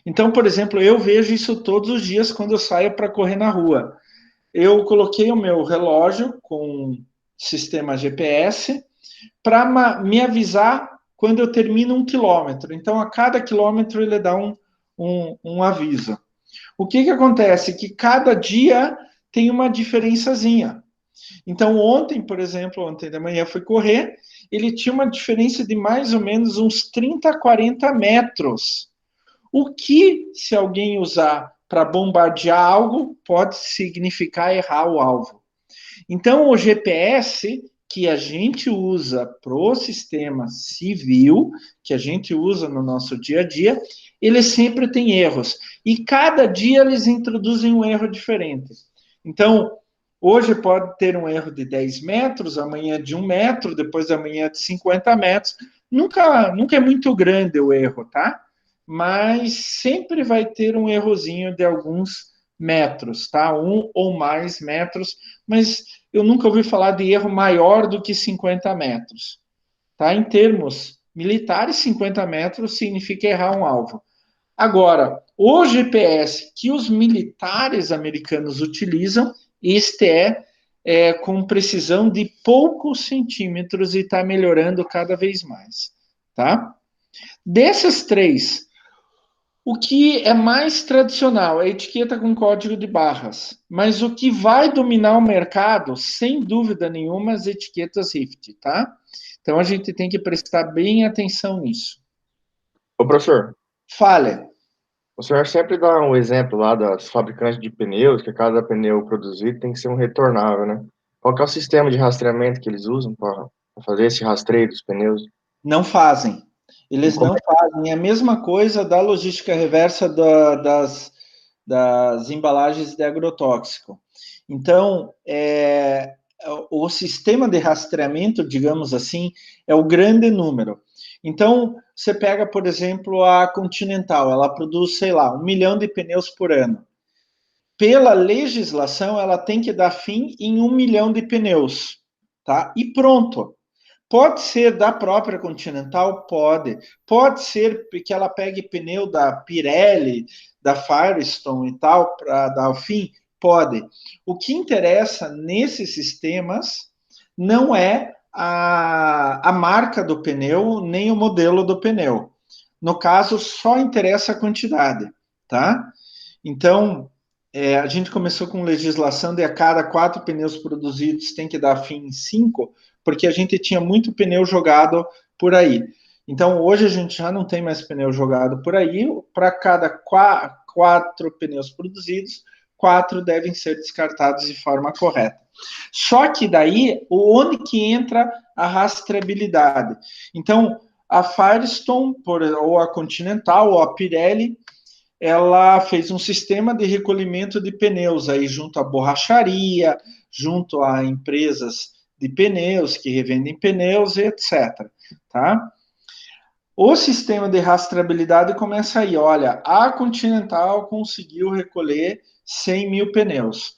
Speaker 1: Então, por exemplo, eu vejo isso todos os dias quando eu saio para correr na rua. Eu coloquei o meu relógio com sistema GPS para me avisar quando eu termino 1 quilômetro. Então, a cada quilômetro ele dá um aviso. O que acontece? Que cada dia tem uma diferençazinha. Então, ontem, por exemplo, ontem de manhã eu fui correr, ele tinha uma diferença de mais ou menos uns 30, 40 metros. O que, se alguém usar para bombardear algo, pode significar errar o alvo. Então, o GPS que a gente usa para o sistema civil, que a gente usa no nosso dia a dia, ele sempre tem erros. E cada dia eles introduzem um erro diferente. Então, hoje pode ter um erro de 10 metros, amanhã de 1 metro, depois amanhã de 50 metros. Nunca é muito grande o erro, tá? Mas sempre vai ter um errozinho de alguns metros, tá? 1 ou mais metros, mas eu nunca ouvi falar de erro maior do que 50 metros, tá? Em termos militares, 50 metros significa errar um alvo. Agora, o GPS que os militares americanos utilizam, este é com precisão de poucos centímetros e está melhorando cada vez mais, tá? Desses três, o que é mais tradicional é a etiqueta com código de barras, mas o que vai dominar o mercado, sem dúvida nenhuma, as etiquetas RIFT, tá? Então a gente tem que prestar bem atenção nisso.
Speaker 6: Ô, professor,
Speaker 1: Fale.
Speaker 6: o senhor sempre dá um exemplo lá das fabricantes de pneus, que cada pneu produzido tem que ser um retornável, né? Qual que é o sistema de rastreamento que eles usam para fazer esse rastreio dos pneus?
Speaker 1: Não fazem.
Speaker 6: E
Speaker 1: Eles
Speaker 6: como
Speaker 1: não fazem. É a mesma coisa da logística reversa das embalagens de agrotóxico. Então, o sistema de rastreamento, digamos assim, é o grande número. Então, você pega, por exemplo, a Continental, ela produz, sei lá, 1 milhão de pneus por ano. Pela legislação, ela tem que dar fim em 1 milhão de pneus, tá? E pronto. Pode ser da própria Continental? Pode. Pode ser que ela pegue pneu da Pirelli, da Firestone e tal, para dar o fim? Pode. O que interessa nesses sistemas não é a marca do pneu, nem o modelo do pneu. No caso, só interessa a quantidade, tá? Então, a gente começou com legislação de a cada 4 pneus produzidos tem que dar fim em 5, porque a gente tinha muito pneu jogado por aí. Então, hoje a gente já não tem mais pneu jogado por aí. Para cada 4 pneus produzidos, 4 devem ser descartados de forma correta. Só que daí, onde que entra a rastreabilidade? Então, a Firestone, ou a Continental, ou a Pirelli, ela fez um sistema de recolhimento de pneus aí junto à borracharia, junto a empresas de pneus que revendem pneus, etc. Tá? O sistema de rastreabilidade começa aí. Olha, a Continental conseguiu recolher 100 mil pneus.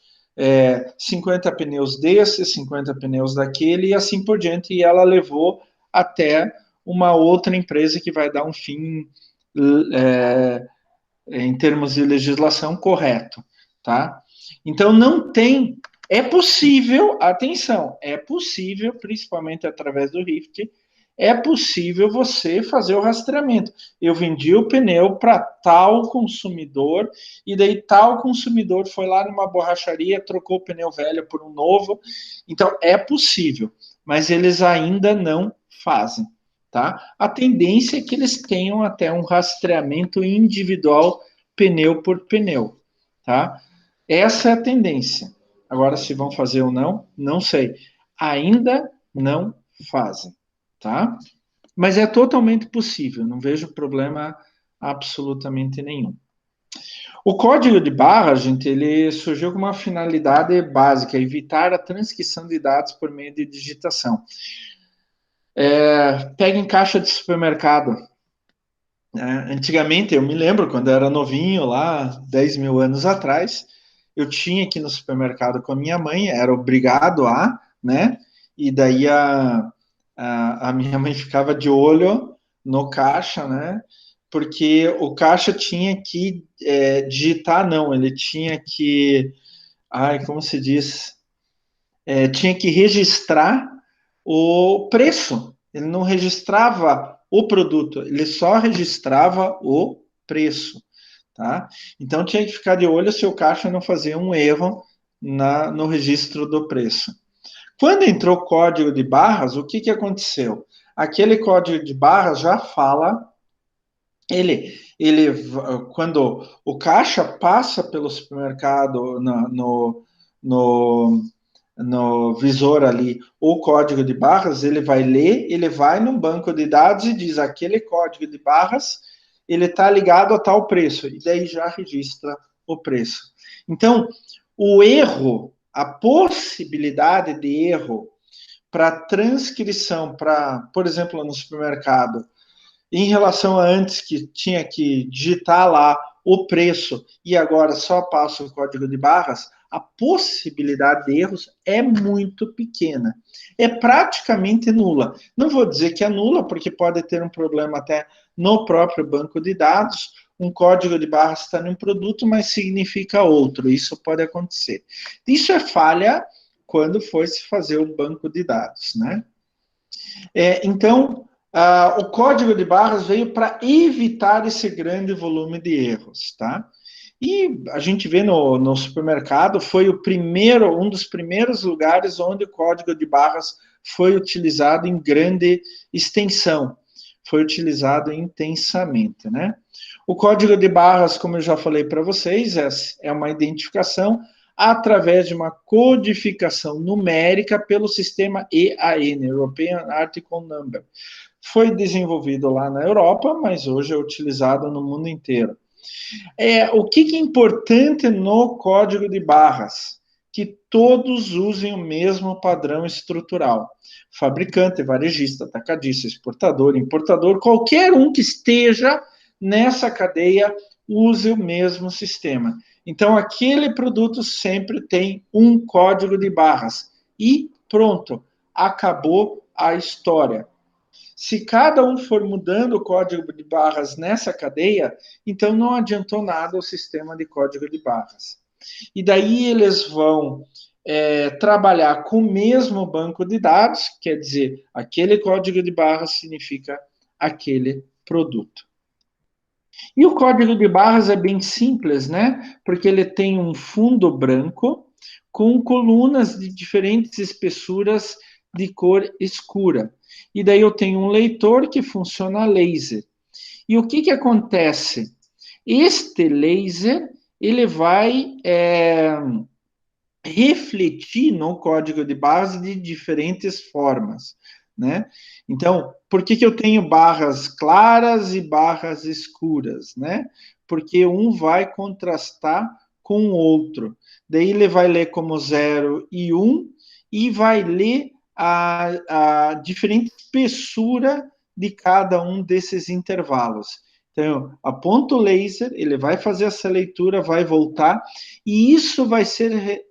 Speaker 1: 50 pneus desses, 50 pneus daquele e assim por diante. E ela levou até uma outra empresa que vai dar um fim em termos de legislação, correto, tá? Então, não tem... É possível, atenção, é possível, principalmente através do RIFT, é possível você fazer o rastreamento. Eu vendi o pneu para tal consumidor, e daí tal consumidor foi lá numa borracharia, trocou o pneu velho por um novo. Então, é possível, mas eles ainda não fazem. Tá? A tendência é que eles tenham até um rastreamento individual, pneu por pneu. Tá? Essa é a tendência. Agora, se vão fazer ou não, não sei. Ainda não fazem. Tá? Mas é totalmente possível, não vejo problema absolutamente nenhum. O código de barra, gente, ele surgiu com uma finalidade básica, evitar a transcrição de dados por meio de digitação. Pega em caixa de supermercado. Antigamente, eu me lembro, quando eu era novinho, lá, 10 mil anos atrás, eu tinha que ir no supermercado com a minha mãe, era obrigado né? E daí a minha mãe ficava de olho no caixa, né? Porque o caixa tinha que digitar, não, ele tinha que... Ai, como se diz? Tinha que registrar o preço. Ele não registrava o produto, ele só registrava o preço, tá? Então tinha que ficar de olho se o caixa não fazia um erro no registro do preço. Quando entrou o código de barras, o que aconteceu? Aquele código de barras já fala, quando o caixa passa pelo supermercado no visor ali o código de barras, ele vai ler, ele vai num banco de dados e diz aquele código de barras, ele está ligado a tal preço, e daí já registra o preço. Então, o erro, a possibilidade de erro para transcrição, por exemplo, no supermercado, em relação a antes que tinha que digitar lá o preço e agora só passa o código de barras, a possibilidade de erros é muito pequena. É praticamente nula. Não vou dizer que é nula, porque pode ter um problema até no próprio banco de dados. Um código de barras está num produto, mas significa outro. Isso pode acontecer. Isso é falha quando for se fazer o banco de dados, né? Então, o código de barras veio para evitar esse grande volume de erros, tá? E a gente vê no supermercado, foi um dos primeiros lugares onde o código de barras foi utilizado em grande extensão, foi utilizado intensamente, né? O código de barras, como eu já falei para vocês, é uma identificação através de uma codificação numérica pelo sistema EAN, European Article Number. Foi desenvolvido lá na Europa, mas hoje é utilizado no mundo inteiro. O que é importante no código de barras? Que todos usem o mesmo padrão estrutural. Fabricante, varejista, atacadista, exportador, importador, qualquer um que esteja nessa cadeia use o mesmo sistema. Então, aquele produto sempre tem um código de barras. E pronto, acabou a história. Se cada um for mudando o código de barras nessa cadeia, então não adiantou nada o sistema de código de barras. E daí eles vão trabalhar com o mesmo banco de dados, quer dizer, aquele código de barras significa aquele produto. E o código de barras é bem simples, né? Porque ele tem um fundo branco com colunas de diferentes espessuras de cor escura. E daí eu tenho um leitor que funciona a laser. E o que acontece? Este laser, ele vai refletir no código de barras de diferentes formas, né? Então, por que eu tenho barras claras e barras escuras, né? Porque um vai contrastar com o outro. Daí ele vai ler como 0 e 1 e vai ler a diferente espessura de cada um desses intervalos. Então, eu aponto o laser, ele vai fazer essa leitura, vai voltar, e isso vai ser,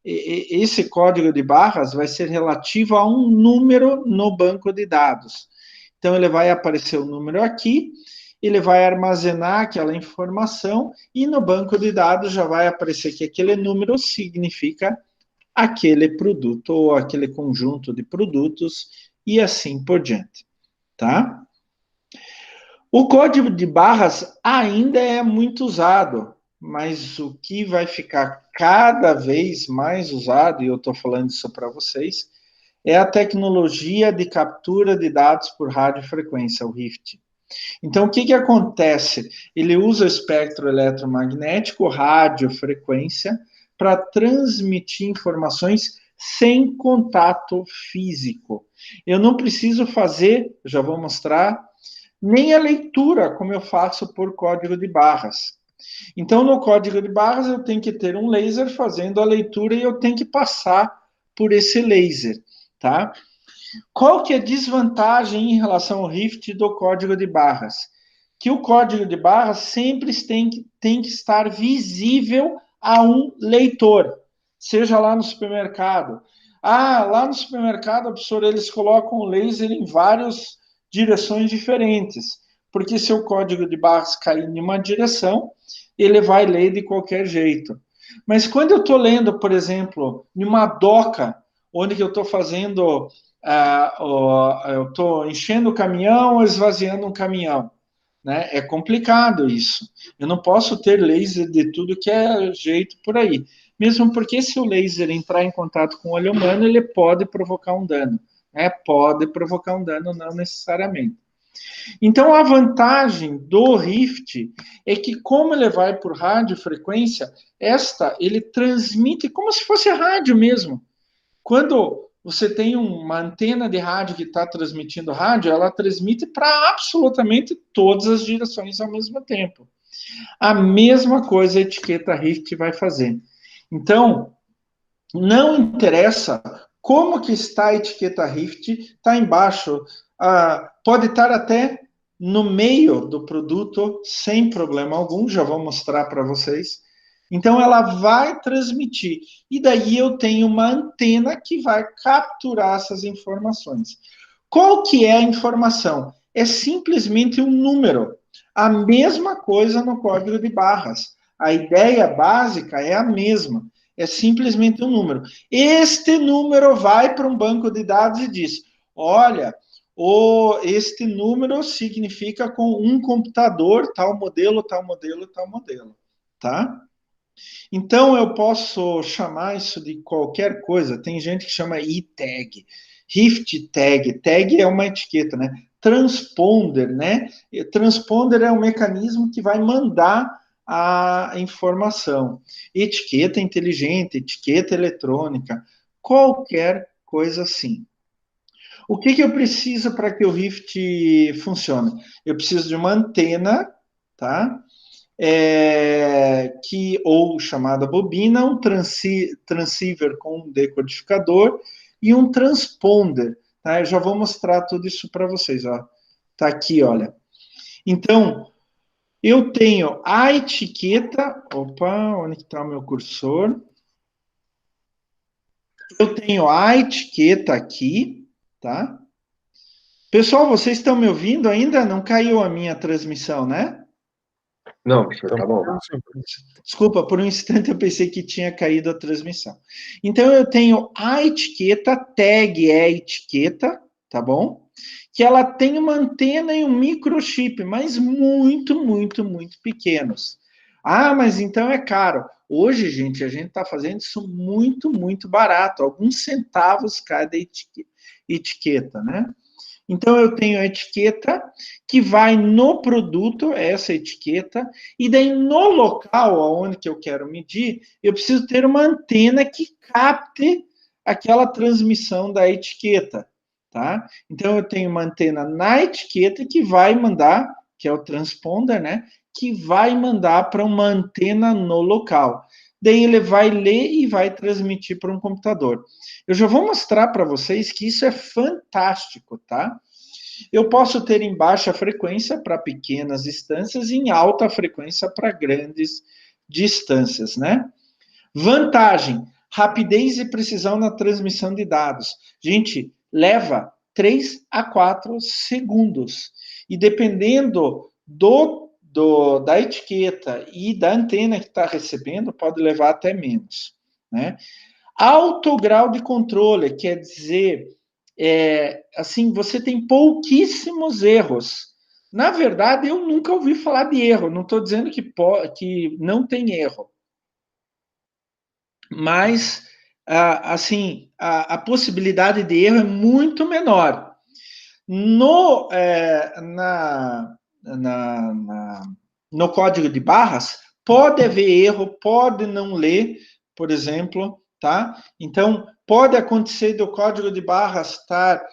Speaker 1: esse código de barras vai ser relativo a um número no banco de dados. Então, ele vai aparecer o número aqui, ele vai armazenar aquela informação, e no banco de dados já vai aparecer que aquele número significa aquele produto ou aquele conjunto de produtos e assim por diante, tá? O código de barras ainda é muito usado, mas o que vai ficar cada vez mais usado, e eu estou falando isso para vocês, é a tecnologia de captura de dados por radiofrequência, o RIFT. Então, o que acontece? Ele usa o espectro eletromagnético, radiofrequência, para transmitir informações sem contato físico. Eu não preciso fazer, já vou mostrar, nem a leitura, como eu faço por código de barras. Então, no código de barras, eu tenho que ter um laser fazendo a leitura e eu tenho que passar por esse laser, tá? Qual que é a desvantagem em relação ao RIFT do código de barras? Que o código de barras sempre tem que estar visível a um leitor, seja lá no supermercado. Lá no supermercado, professor, eles colocam o laser em várias direções diferentes, porque se o código de barras cair em uma direção, ele vai ler de qualquer jeito. Mas quando eu estou lendo, por exemplo, em uma doca, onde eu estou fazendo, eu estou enchendo o caminhão ou esvaziando um caminhão, né? É complicado isso. Eu não posso ter laser de tudo que é jeito por aí. Mesmo porque se o laser entrar em contato com o olho humano, ele pode provocar um dano. Né? Pode provocar um dano, não necessariamente. Então, a vantagem do RIFT é que, como ele vai por radiofrequência, ele transmite como se fosse rádio mesmo. Quando você tem uma antena de rádio que está transmitindo rádio, ela transmite para absolutamente todas as direções ao mesmo tempo. A mesma coisa a etiqueta RIFT vai fazer. Então, não interessa como que está a etiqueta RIFT, está embaixo, pode estar até no meio do produto sem problema algum, já vou mostrar para vocês. Então ela vai transmitir, e daí eu tenho uma antena que vai capturar essas informações. Qual que é a informação? É simplesmente um número. A mesma coisa no código de barras. A ideia básica é a mesma. É simplesmente um número. Este número vai para um banco de dados e diz: olha, este número significa com um computador, tal modelo, tal modelo, tal modelo. Tá? Então, eu posso chamar isso de qualquer coisa. Tem gente que chama e-tag, Rift tag. Tag é uma etiqueta, né? Transponder, né? Transponder é um mecanismo que vai mandar a informação. Etiqueta inteligente, etiqueta eletrônica, qualquer coisa assim. O que eu preciso para que o Rift funcione? Eu preciso de uma antena, tá? Ou chamada bobina, um transceiver com um decodificador e um transponder. Tá? Eu já vou mostrar tudo isso para vocês. Ó. Tá aqui, olha. Então, eu tenho a etiqueta. Opa, onde está o meu cursor? Eu tenho a etiqueta aqui, tá? Pessoal, vocês estão me ouvindo ainda? Não caiu a minha transmissão, né?
Speaker 6: Não, professor, tá bom.
Speaker 1: Desculpa, por um instante eu pensei que tinha caído a transmissão. Então, eu tenho a etiqueta, tag é a etiqueta, tá bom? Que ela tem uma antena e um microchip, mas muito, muito, muito pequenos. Ah, mas então é caro. Hoje, gente, a gente está fazendo isso muito, muito barato. Alguns centavos cada etiqueta, né? Então, eu tenho a etiqueta que vai no produto, essa etiqueta, e daí no local onde que eu quero medir, eu preciso ter uma antena que capte aquela transmissão da etiqueta, tá? Então, eu tenho uma antena na etiqueta que vai mandar, que é o transponder, né? Que vai mandar para uma antena no local. Daí ele vai ler e vai transmitir para um computador. Eu já vou mostrar para vocês que isso é fantástico, tá? Eu posso ter em baixa frequência para pequenas distâncias e em alta frequência para grandes distâncias, né? Vantagem: rapidez e precisão na transmissão de dados. Gente, leva 3 a 4 segundos. E dependendo da etiqueta e da antena que está recebendo, pode levar até menos, né? Alto grau de controle, quer dizer, assim, você tem pouquíssimos erros. Na verdade, eu nunca ouvi falar de erro, não estou dizendo que não tem erro. Mas, assim, a possibilidade de erro é muito menor. No código de barras, pode haver erro, pode não ler, por exemplo, tá? Então, pode acontecer do código de barras estar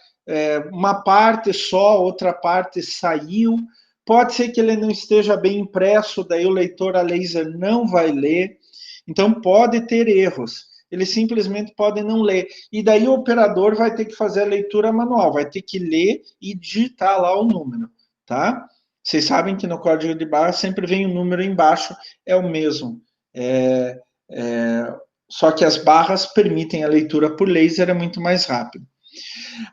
Speaker 1: uma parte só, outra parte saiu, pode ser que ele não esteja bem impresso, daí o leitor a laser não vai ler, então pode ter erros. Eles simplesmente podem não ler. E daí o operador vai ter que fazer a leitura manual, vai ter que ler e digitar lá o número, tá? Vocês sabem que no código de barra sempre vem um número embaixo, é o mesmo. Só que as barras permitem a leitura por laser, é muito mais rápido.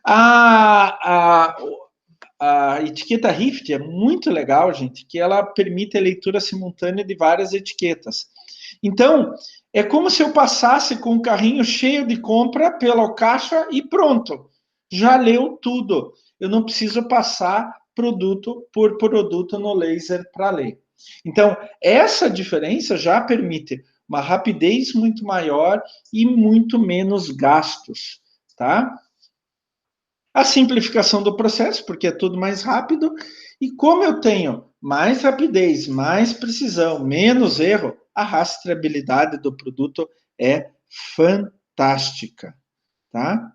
Speaker 1: A etiqueta Rift é muito legal, gente, que ela permite a leitura simultânea de várias etiquetas. Então, é como se eu passasse com um carrinho cheio de compra pela caixa e pronto, já leu tudo. Eu não preciso passar produto por produto no laser para ler. Então, essa diferença já permite uma rapidez muito maior e muito menos gastos, tá? A simplificação do processo, porque é tudo mais rápido, e como eu tenho mais rapidez, mais precisão, menos erro, a rastreabilidade do produto é fantástica, tá?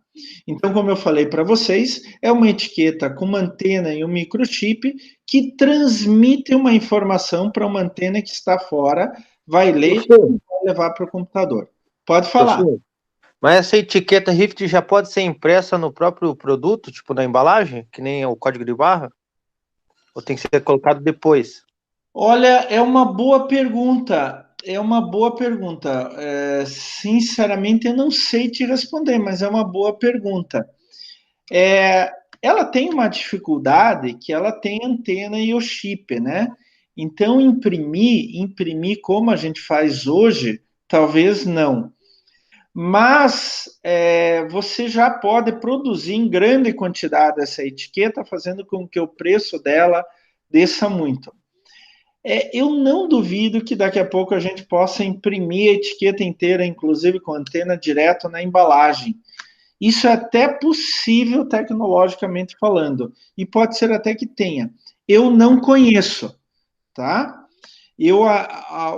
Speaker 1: Então, como eu falei para vocês, é uma etiqueta com uma antena e um microchip que transmite uma informação para uma antena que está fora, vai ler e vai levar para o computador. Pode falar.
Speaker 4: Mas essa etiqueta Rift já pode ser impressa no próprio produto, tipo na embalagem, que nem o código de barra? Ou tem que ser colocado depois?
Speaker 1: Olha, é uma boa pergunta. É uma boa pergunta. Sinceramente, eu não sei te responder, mas é uma boa pergunta. Ela tem uma dificuldade que ela tem antena e o chip, né? Então, imprimir como a gente faz hoje, talvez não. Mas você já pode produzir em grande quantidade essa etiqueta, fazendo com que o preço dela desça muito. Eu não duvido que daqui a pouco a gente possa imprimir a etiqueta inteira, inclusive com antena direto na embalagem. Isso é até possível tecnologicamente falando, e pode ser até que tenha. Eu não conheço, tá?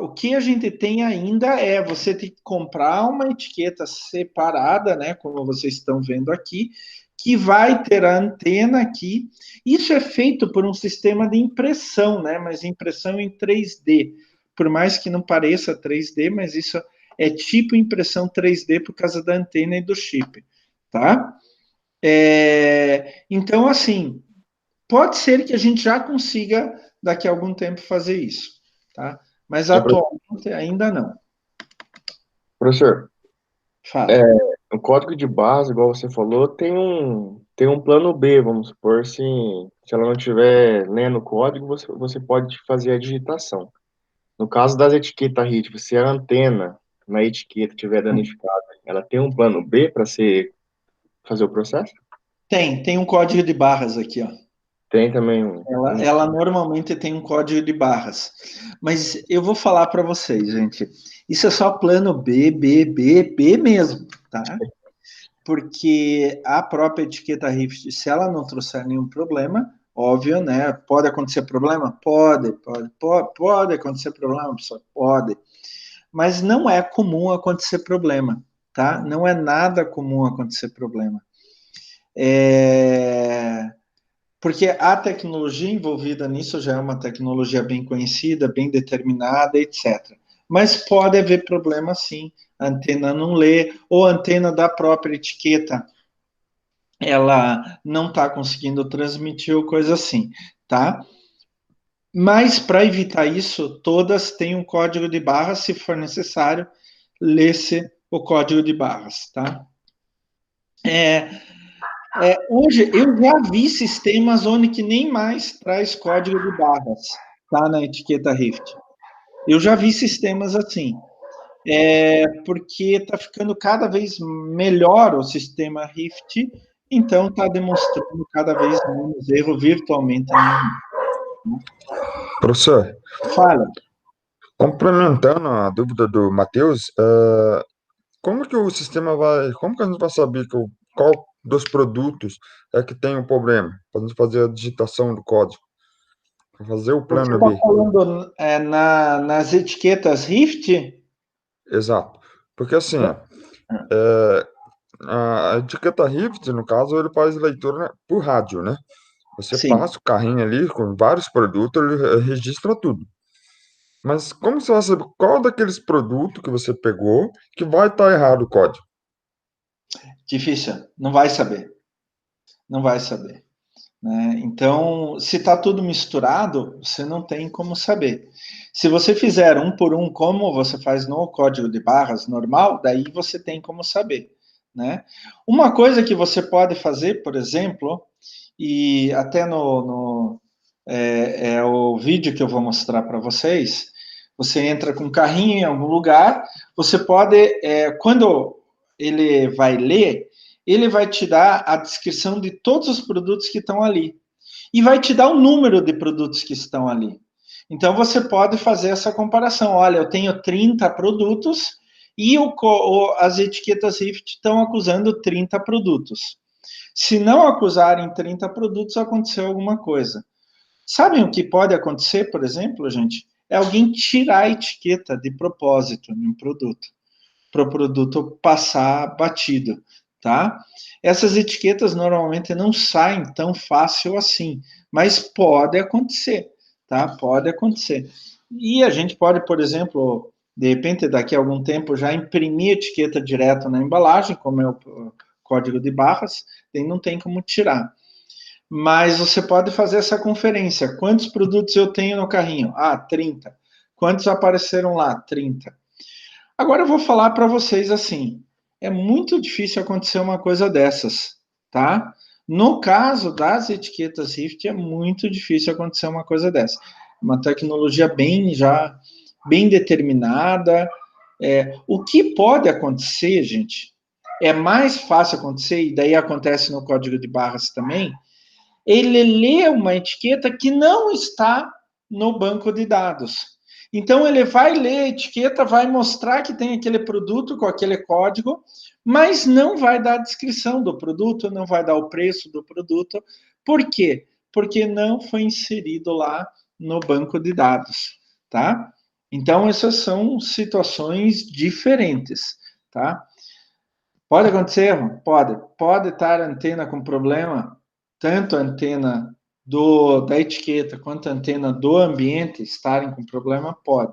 Speaker 1: O que a gente tem ainda é você ter que comprar uma etiqueta separada, né, como vocês estão vendo aqui, que vai ter a antena aqui. Isso é feito por um sistema de impressão, né, mas impressão em 3D. Por mais que não pareça 3D, mas isso é tipo impressão 3D por causa da antena e do chip, tá? Então, assim, pode ser que a gente já consiga, daqui a algum tempo, fazer isso, tá? Mas atualmente ainda não.
Speaker 6: Professor,
Speaker 1: Fala.
Speaker 6: o código de barras, igual você falou, tem um plano B, vamos supor, se ela não estiver lendo o código, você pode fazer a digitação. No caso das etiquetas RIT, se a antena na etiqueta estiver danificada, ela tem um plano B para fazer o processo?
Speaker 1: Tem um código de barras aqui, ó.
Speaker 6: Tem também
Speaker 1: Ela normalmente tem um código de barras. Mas eu vou falar para vocês, gente. Isso é só plano B, B, B, B mesmo, tá? Porque a própria etiqueta Rift, se ela não trouxer nenhum problema, óbvio, né? Pode acontecer problema? Pode acontecer problema, pessoal? Pode. Mas não é comum acontecer problema, tá? Não é nada comum acontecer problema. Porque a tecnologia envolvida nisso já é uma tecnologia bem conhecida, bem determinada, etc. Mas pode haver problema sim, a antena não lê, ou a antena da própria etiqueta, ela não está conseguindo transmitir ou coisa assim, tá? Mas para evitar isso, todas têm um código de barras, se for necessário, lê-se o código de barras, tá? Hoje eu já vi sistemas onde que nem mais traz código de barras, tá, na etiqueta Rift. Eu já vi sistemas assim, porque está ficando cada vez melhor o sistema Rift, então está demonstrando cada vez menos erro virtualmente.
Speaker 2: Professor,
Speaker 1: Fala.
Speaker 2: complementando a dúvida do Matheus, como que o sistema vai, como que a gente vai saber qual dos produtos é que tem o problema? Para a gente fazer a digitação do código, para fazer o
Speaker 1: Você
Speaker 2: plano
Speaker 1: está
Speaker 2: B.
Speaker 1: falando nas etiquetas Rift?
Speaker 2: Exato. Porque assim, é, a etiqueta Rift, no caso, ele faz leitura, né, por rádio, né? Você
Speaker 1: Sim.
Speaker 2: passa o carrinho ali com vários produtos, ele registra tudo. Mas como você vai saber qual daqueles produtos que você pegou que vai estar errado o código?
Speaker 1: Difícil. Não vai saber. Não vai saber. Né? Então, se está tudo misturado, você não tem como saber. Se você fizer um por um, como você faz no código de barras normal, daí você tem como saber. Né? Uma coisa que você pode fazer, por exemplo, e até o vídeo que eu vou mostrar para vocês, você entra com o carrinho em algum lugar, você pode, quando ele vai ler, ele vai te dar a descrição de todos os produtos que estão ali. E vai te dar o número de produtos que estão ali. Então você pode fazer essa comparação. Olha, eu tenho 30 produtos e as etiquetas Rift estão acusando 30 produtos. Se não acusarem 30 produtos, aconteceu alguma coisa. Sabem o que pode acontecer, por exemplo, gente? É alguém tirar a etiqueta de propósito em um produto, para o produto passar batido, tá? Essas etiquetas normalmente não saem tão fácil assim, mas pode acontecer, tá? Pode acontecer. E a gente pode, por exemplo, de repente, daqui a algum tempo, já imprimir a etiqueta direto na embalagem, como é o código de barras, e não tem como tirar. mas você pode fazer essa conferência. Quantos produtos eu tenho no carrinho? 30. Quantos apareceram lá? 30. Agora eu vou falar para vocês assim, é muito difícil acontecer uma coisa dessas, tá? No caso das etiquetas Rift, é muito difícil acontecer uma coisa dessa. Uma tecnologia bem determinada. O que pode acontecer, gente, é mais fácil acontecer, e daí acontece no código de barras também, ele lê uma etiqueta que não está no banco de dados. Então, ele vai ler a etiqueta, vai mostrar que tem aquele produto com aquele código, mas não vai dar a descrição do produto, não vai dar o preço do produto. Por quê? Porque não foi inserido lá no banco de dados, tá? Então, essas são situações diferentes, tá? Pode acontecer erro? Pode. Pode estar a antena com problema, tanto a antena da etiqueta quanto a antena do ambiente estarem com problema? Pode.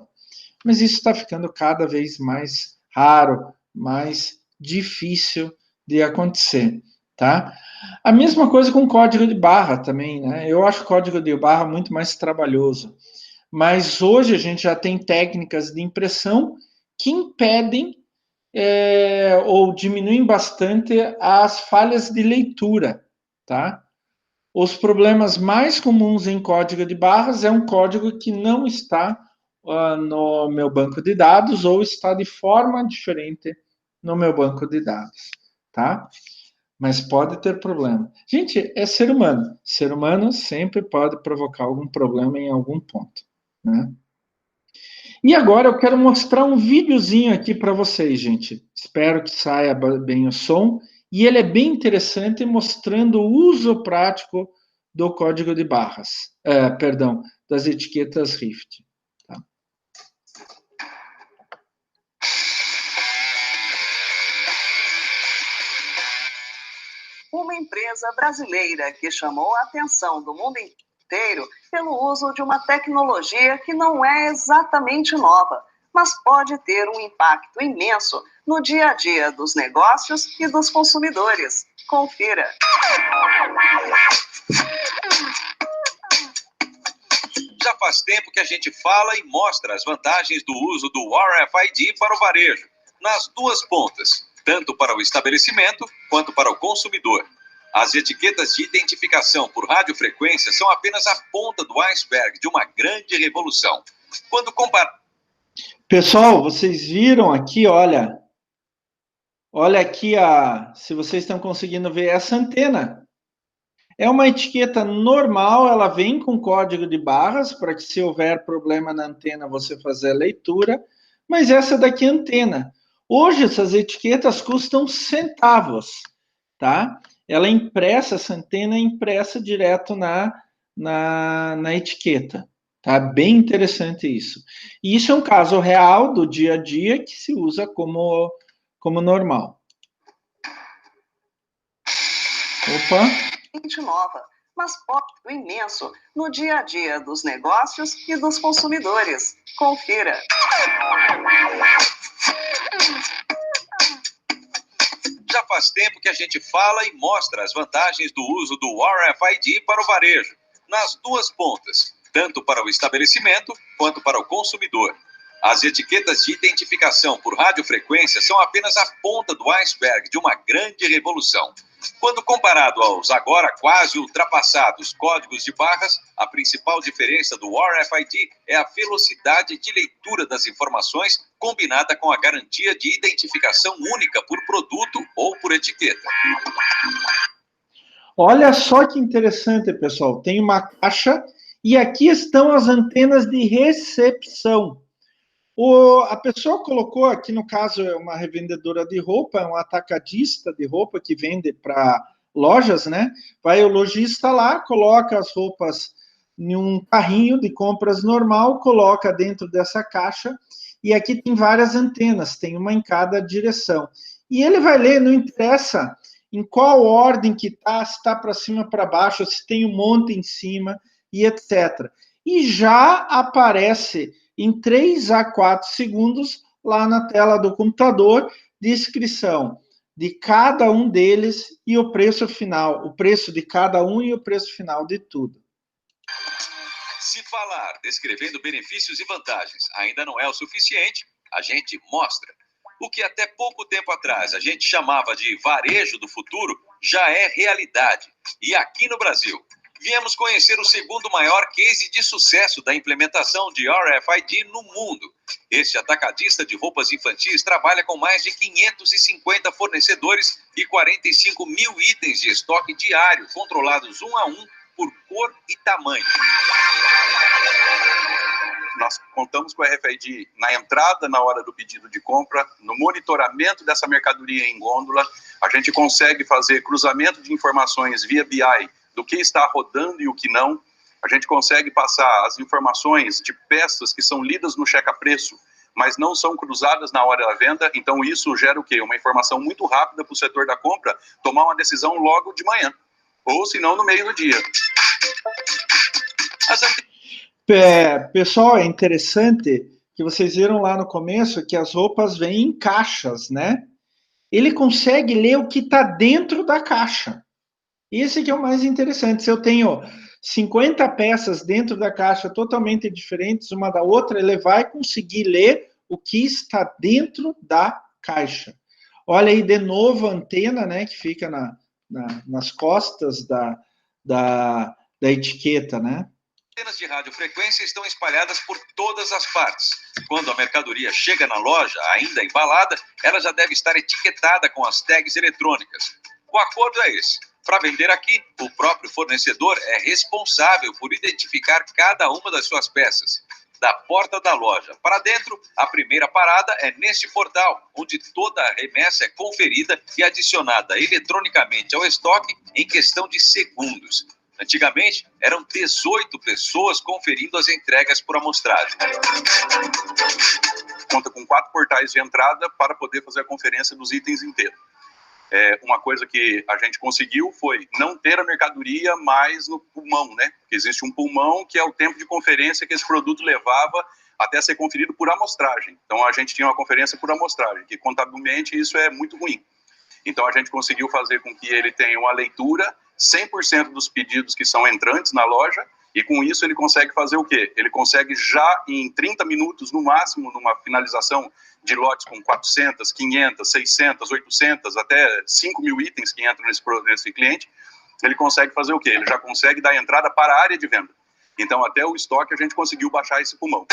Speaker 1: Mas isso está ficando cada vez mais raro, mais difícil de acontecer, tá? A mesma coisa com código de barra também, né? Eu acho o código de barra muito mais trabalhoso. Mas hoje a gente já tem técnicas de impressão que impedem ou diminuem bastante as falhas de leitura, tá? Os problemas mais comuns em código de barras é um código que não está no meu banco de dados ou está de forma diferente no meu banco de dados, tá? Mas pode ter problema. Gente, é ser humano. Ser humano sempre pode provocar algum problema em algum ponto, né? E agora eu quero mostrar um videozinho aqui para vocês, gente. Espero que saia bem o som. E ele é bem interessante, mostrando o uso prático do código de barras. Das etiquetas Rift. Tá?
Speaker 7: Uma empresa brasileira que chamou a atenção do mundo inteiro pelo uso de uma tecnologia que não é exatamente nova, mas pode ter um impacto imenso no dia a dia dos negócios e dos consumidores. Confira.
Speaker 8: Já faz tempo que a gente fala e mostra as vantagens do uso do RFID para o varejo, nas duas pontas, tanto para o estabelecimento quanto para o consumidor. As etiquetas de identificação por radiofrequência são apenas a ponta do iceberg de uma grande revolução. Quando comparado...
Speaker 1: Pessoal, vocês viram aqui, olha aqui, se vocês estão conseguindo ver essa antena. É uma etiqueta normal, ela vem com código de barras, para que se houver problema na antena, você fazer a leitura, mas essa daqui é a antena. Hoje, essas etiquetas custam centavos, tá? Ela é impressa, essa antena é impressa direto na etiqueta, tá? Bem interessante isso. E isso é um caso real do dia a dia que se usa como normal. Opa!
Speaker 7: Nova, mas impacto imenso no dia a dia dos negócios e dos consumidores. Confira.
Speaker 8: Já faz tempo que a gente fala e mostra as vantagens do uso do RFID para o varejo, nas duas pontas, tanto para o estabelecimento quanto para o consumidor. As etiquetas de identificação por radiofrequência são apenas a ponta do iceberg de uma grande revolução. Quando comparado aos agora quase ultrapassados códigos de barras, a principal diferença do RFID é a velocidade de leitura das informações combinada com a garantia de identificação única por produto ou por etiqueta.
Speaker 1: Olha só que interessante, pessoal. Tem uma caixa e aqui estão as antenas de recepção. A pessoa colocou aqui, no caso, é uma revendedora de roupa, é um atacadista de roupa que vende para lojas, né? Vai o lojista lá, coloca as roupas em um carrinho de compras normal, coloca dentro dessa caixa, e aqui tem várias antenas, tem uma em cada direção. E ele vai ler, não interessa em qual ordem que está, se está para cima, para baixo, se tem um monte em cima, e etc. E já aparece em 3 a 4 segundos, lá na tela do computador, descrição de cada um deles e o preço final, o preço de cada um e o preço final de tudo.
Speaker 8: Se falar descrevendo benefícios e vantagens ainda não é o suficiente, a gente mostra. O que até pouco tempo atrás a gente chamava de varejo do futuro já é realidade. E aqui no Brasil, viemos conhecer o segundo maior case de sucesso da implementação de RFID no mundo. Este atacadista de roupas infantis trabalha com mais de 550 fornecedores e 45 mil itens de estoque diário, controlados um a um por cor e tamanho. Nós contamos com o RFID na entrada, na hora do pedido de compra, no monitoramento dessa mercadoria em gôndola. A gente consegue fazer cruzamento de informações via BI do que está rodando e o que não. A gente consegue passar as informações de peças que são lidas no checa-preço, mas não são cruzadas na hora da venda. Então isso gera o quê? Uma informação muito rápida para o setor da compra tomar uma decisão logo de manhã, ou se não no meio do dia.
Speaker 1: Pessoal, é interessante que vocês viram lá no começo que as roupas vêm em caixas, né? Ele consegue ler o que está dentro da caixa. Esse que é o mais interessante. Se eu tenho 50 peças dentro da caixa totalmente diferentes uma da outra, ele vai conseguir ler o que está dentro da caixa. Olha aí de novo a antena, né, que fica nas costas da etiqueta, né?
Speaker 8: Antenas de radiofrequência estão espalhadas por todas as partes. Quando a mercadoria chega na loja, ainda embalada, ela já deve estar etiquetada com as tags eletrônicas. O acordo é esse. Para vender aqui, o próprio fornecedor é responsável por identificar cada uma das suas peças. Da porta da loja para dentro, a primeira parada é neste portal, onde toda a remessa é conferida e adicionada eletronicamente ao estoque em questão de segundos. Antigamente, eram 18 pessoas conferindo as entregas por amostragem. Conta com 4 portais de entrada para poder fazer a conferência dos itens inteiros. Uma coisa que a gente conseguiu foi não ter a mercadoria mais no pulmão, né? Porque existe um pulmão que é o tempo de conferência que esse produto levava até ser conferido por amostragem. Então, a gente tinha uma conferência por amostragem, que contabilmente isso é muito ruim. Então, a gente conseguiu fazer com que ele tenha uma leitura 100% dos pedidos que são entrantes na loja, e com isso ele consegue fazer o quê? Ele consegue já em 30 minutos, no máximo, numa finalização de lotes com 400, 500, 600, 800, até 5 mil itens que entram nesse cliente, ele consegue fazer o quê? Ele já consegue dar entrada para a área de venda. Então, até o estoque, a gente conseguiu baixar esse pulmão.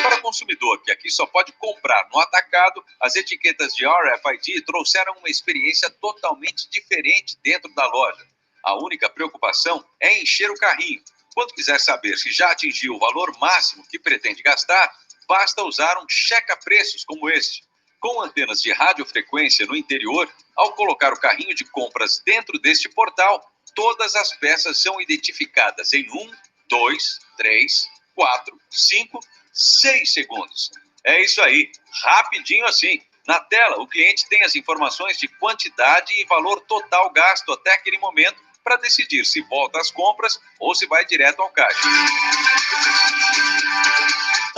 Speaker 8: Para o consumidor, que aqui só pode comprar no atacado, as etiquetas de RFID trouxeram uma experiência totalmente diferente dentro da loja. A única preocupação é encher o carrinho. Quando quiser saber se já atingiu o valor máximo que pretende gastar, basta usar um checa-preços como este. Com antenas de radiofrequência no interior, ao colocar o carrinho de compras dentro deste portal, todas as peças são identificadas em 1, 2, 3, 4, 5, 6 segundos. É isso aí, rapidinho assim. Na tela, o cliente tem as informações de quantidade e valor total gasto até aquele momento para decidir se volta às compras ou se vai direto ao caixa.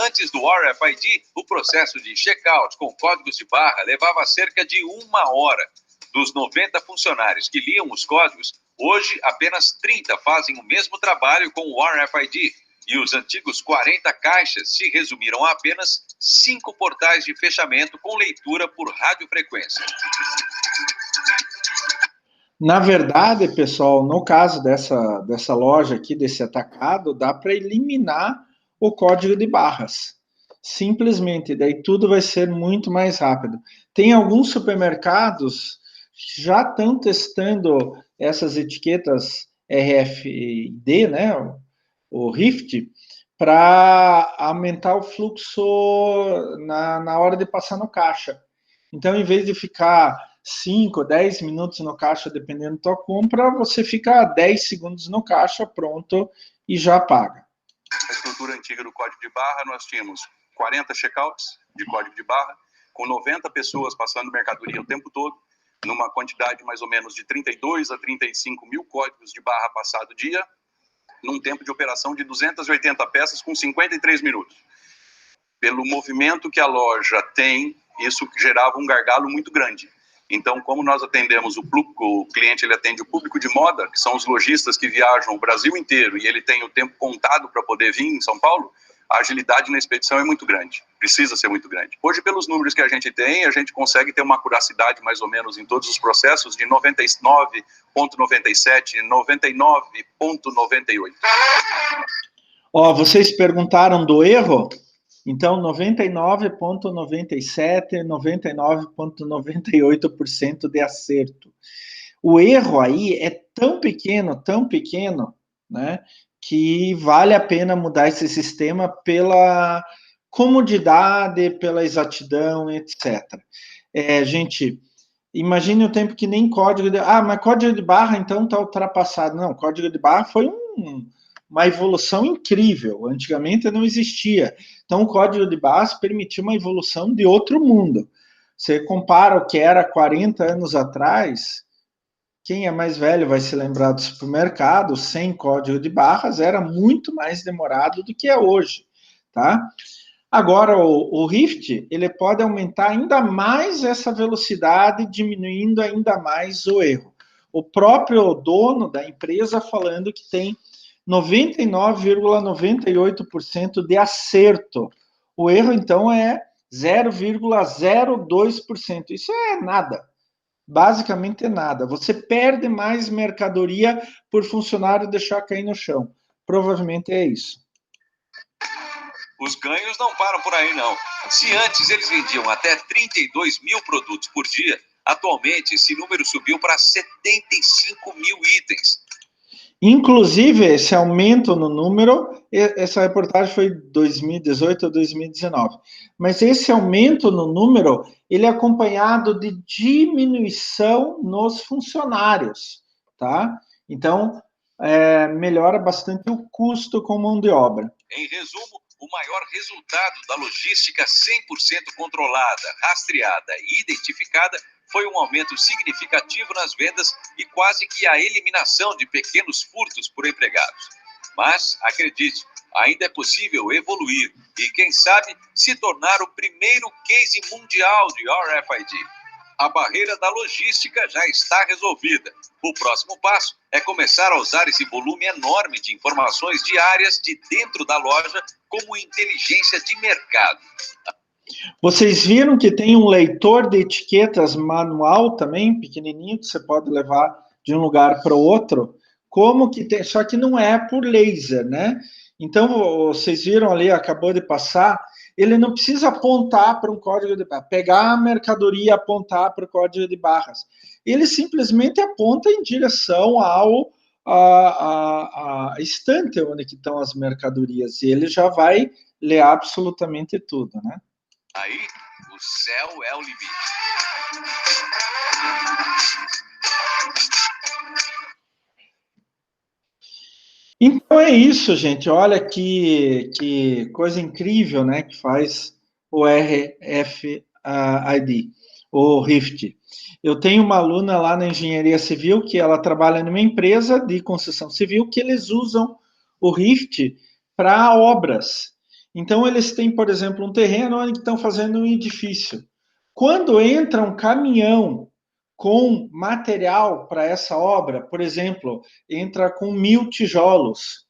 Speaker 8: Antes do RFID, o processo de checkout com códigos de barra levava cerca de 1 hora. Dos 90 funcionários que liam os códigos, hoje apenas 30 fazem o mesmo trabalho com o RFID. E os antigos 40 caixas se resumiram a apenas 5 portais de fechamento com leitura por radiofrequência.
Speaker 1: Na verdade, pessoal, no caso dessa loja aqui, desse atacado, dá para eliminar o código de barras. Simplesmente, daí tudo vai ser muito mais rápido. Tem alguns supermercados que já estão testando essas etiquetas RFID, né, o RIFT, para aumentar o fluxo na hora de passar no caixa. Então, em vez de ficar 5, 10 minutos no caixa, dependendo da tua compra, você fica 10 segundos no caixa, pronto, e já paga.
Speaker 8: Na estrutura antiga do código de barra, nós tínhamos 40 checkouts de código de barra, com 90 pessoas passando mercadoria o tempo todo, numa quantidade mais ou menos de 32 a 35 mil códigos de barra passado dia, num tempo de operação de 280 peças com 53 minutos. Pelo movimento que a loja tem isso gerava um gargalo muito grande. Então, como nós atendemos o cliente, ele atende o público de moda, que são os lojistas que viajam o Brasil inteiro, e ele tem o tempo contado para poder vir em São Paulo, a agilidade na expedição é muito grande, precisa ser muito grande. Hoje, pelos números que a gente tem, a gente consegue ter uma acuracidade mais ou menos em todos os processos de 99,97, 99,98.
Speaker 1: Ó, vocês perguntaram do erro? Então, 99,97, 99,98% de acerto. O erro aí é tão pequeno, né, que vale a pena mudar esse sistema pela comodidade, pela exatidão, etc. Gente, imagine o tempo que nem código de... mas código de barra, então, está ultrapassado. Não, código de barra foi uma evolução incrível. Antigamente não existia. Então, o código de barras permitiu uma evolução de outro mundo. Você compara o que era 40 anos atrás, quem é mais velho vai se lembrar do supermercado, sem código de barras, era muito mais demorado do que é hoje, tá? Agora, o Rift, ele pode aumentar ainda mais essa velocidade, diminuindo ainda mais o erro. O próprio dono da empresa falando que tem 99,98% de acerto. O erro, então, é 0,02%. Isso é nada. Basicamente é nada. Você perde mais mercadoria por funcionário deixar cair no chão. Provavelmente é isso.
Speaker 8: Os ganhos não param por aí, não. Se antes eles vendiam até 32 mil produtos por dia, atualmente esse número subiu para 75 mil itens.
Speaker 1: Inclusive, esse aumento no número, essa reportagem foi 2018 ou 2019, mas esse aumento no número, ele é acompanhado de diminuição nos funcionários, tá? Então, melhora bastante o custo com mão de obra.
Speaker 8: Em resumo, o maior resultado da logística 100% controlada, rastreada e identificada foi um aumento significativo nas vendas e quase que a eliminação de pequenos furtos por empregados. Mas, acredite, ainda é possível evoluir e, quem sabe, se tornar o primeiro case mundial de RFID. A barreira da logística já está resolvida. O próximo passo é começar a usar esse volume enorme de informações diárias de dentro da loja como inteligência de mercado.
Speaker 1: Vocês viram que tem um leitor de etiquetas manual também, pequenininho, que você pode levar de um lugar para o outro? Como que tem? Só que não é por laser, né? Então, vocês viram ali, acabou de passar, ele não precisa apontar para um código de barras, pegar a mercadoria e apontar para o código de barras. Ele simplesmente aponta em direção à estante onde estão as mercadorias, e ele já vai ler absolutamente tudo, né?
Speaker 8: Aí, o céu é o limite.
Speaker 1: Então é isso, gente. Olha que coisa incrível, né, que faz o RFID, o Rift. Eu tenho uma aluna lá na engenharia civil que ela trabalha numa empresa de construção civil que eles usam o Rift para obras. Então, eles têm, por exemplo, um terreno onde estão fazendo um edifício. Quando entra um caminhão com material para essa obra, por exemplo, entra com 1000 tijolos,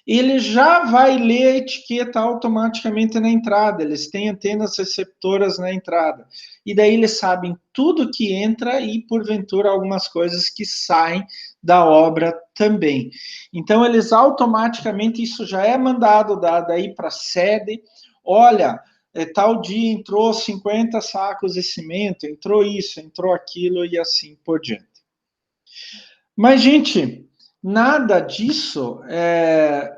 Speaker 1: ele já vai ler a etiqueta automaticamente na entrada, eles têm antenas receptoras na entrada, e daí eles sabem tudo que entra e, porventura, algumas coisas que saem da obra também. Então, eles automaticamente, isso já é mandado daí para a sede, olha, tal dia entrou 50 sacos de cimento, entrou isso, entrou aquilo e assim por diante. Mas, gente, nada disso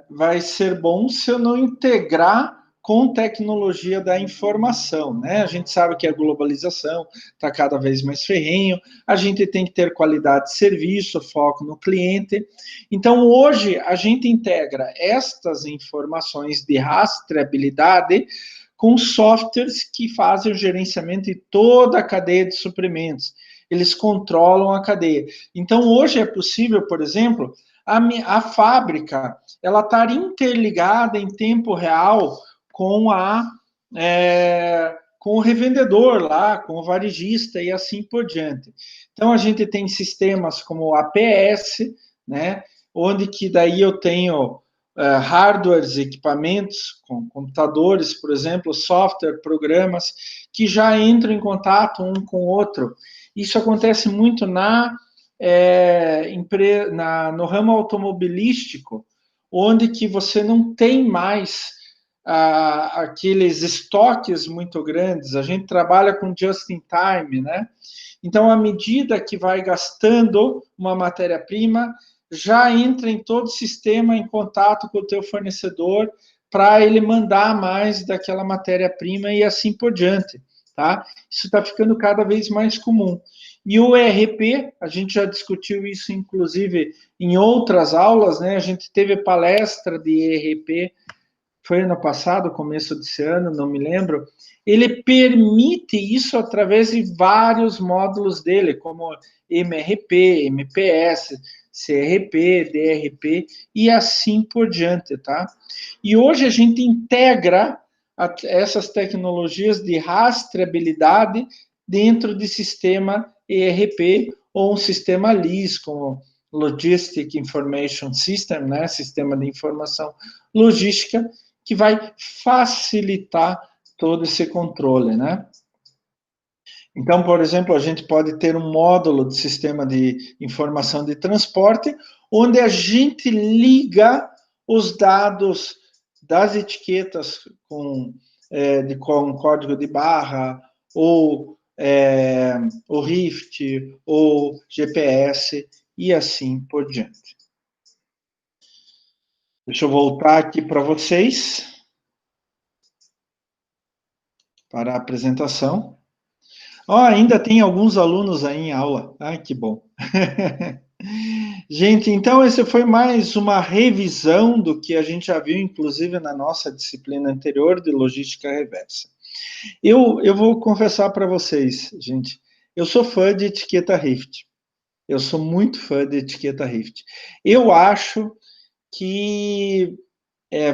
Speaker 1: vai ser bom se eu não integrar com tecnologia da informação, né? A gente sabe que a globalização está cada vez mais ferrenho, a gente tem que ter qualidade de serviço, foco no cliente. Então, hoje, a gente integra estas informações de rastreabilidade com softwares que fazem o gerenciamento de toda a cadeia de suprimentos. Eles controlam a cadeia. Então, hoje é possível, por exemplo, a fábrica ela estar interligada em tempo real com com o revendedor lá, com o varejista e assim por diante. Então, a gente tem sistemas como o APS, né, onde que daí eu tenho hardwares, equipamentos, com computadores, por exemplo, software, programas, que já entram em contato um com o outro. Isso acontece muito no ramo automobilístico, onde que você não tem mais aqueles estoques muito grandes. A gente trabalha com just in time, né? Então, à medida que vai gastando uma matéria-prima, já entra em todo o sistema em contato com o teu fornecedor para ele mandar mais daquela matéria-prima e assim por diante, tá? Isso está ficando cada vez mais comum. E o ERP, a gente já discutiu isso, inclusive, em outras aulas, né? A gente teve palestra de ERP, foi ano passado, começo desse ano, não me lembro. Ele permite isso através de vários módulos dele, como MRP, MPS, CRP, DRP e assim por diante, tá? E hoje a gente integra essas tecnologias de rastreabilidade dentro de sistema ERP ou um sistema LIS, como Logistic Information System, né? Sistema de informação logística, que vai facilitar todo esse controle, né? Então, por exemplo, a gente pode ter um módulo de sistema de informação de transporte, onde a gente liga os dados das etiquetas com código de barra, ou o RIFT, ou GPS, e assim por diante. Deixa eu voltar aqui para vocês, para a apresentação. Ainda tem alguns alunos aí em aula. Que bom. Gente, então esse foi mais uma revisão do que a gente já viu, inclusive, na nossa disciplina anterior de logística reversa. Eu vou confessar para vocês, gente, eu sou fã de etiqueta RIFT. Eu sou muito fã de etiqueta RIFT. Eu acho que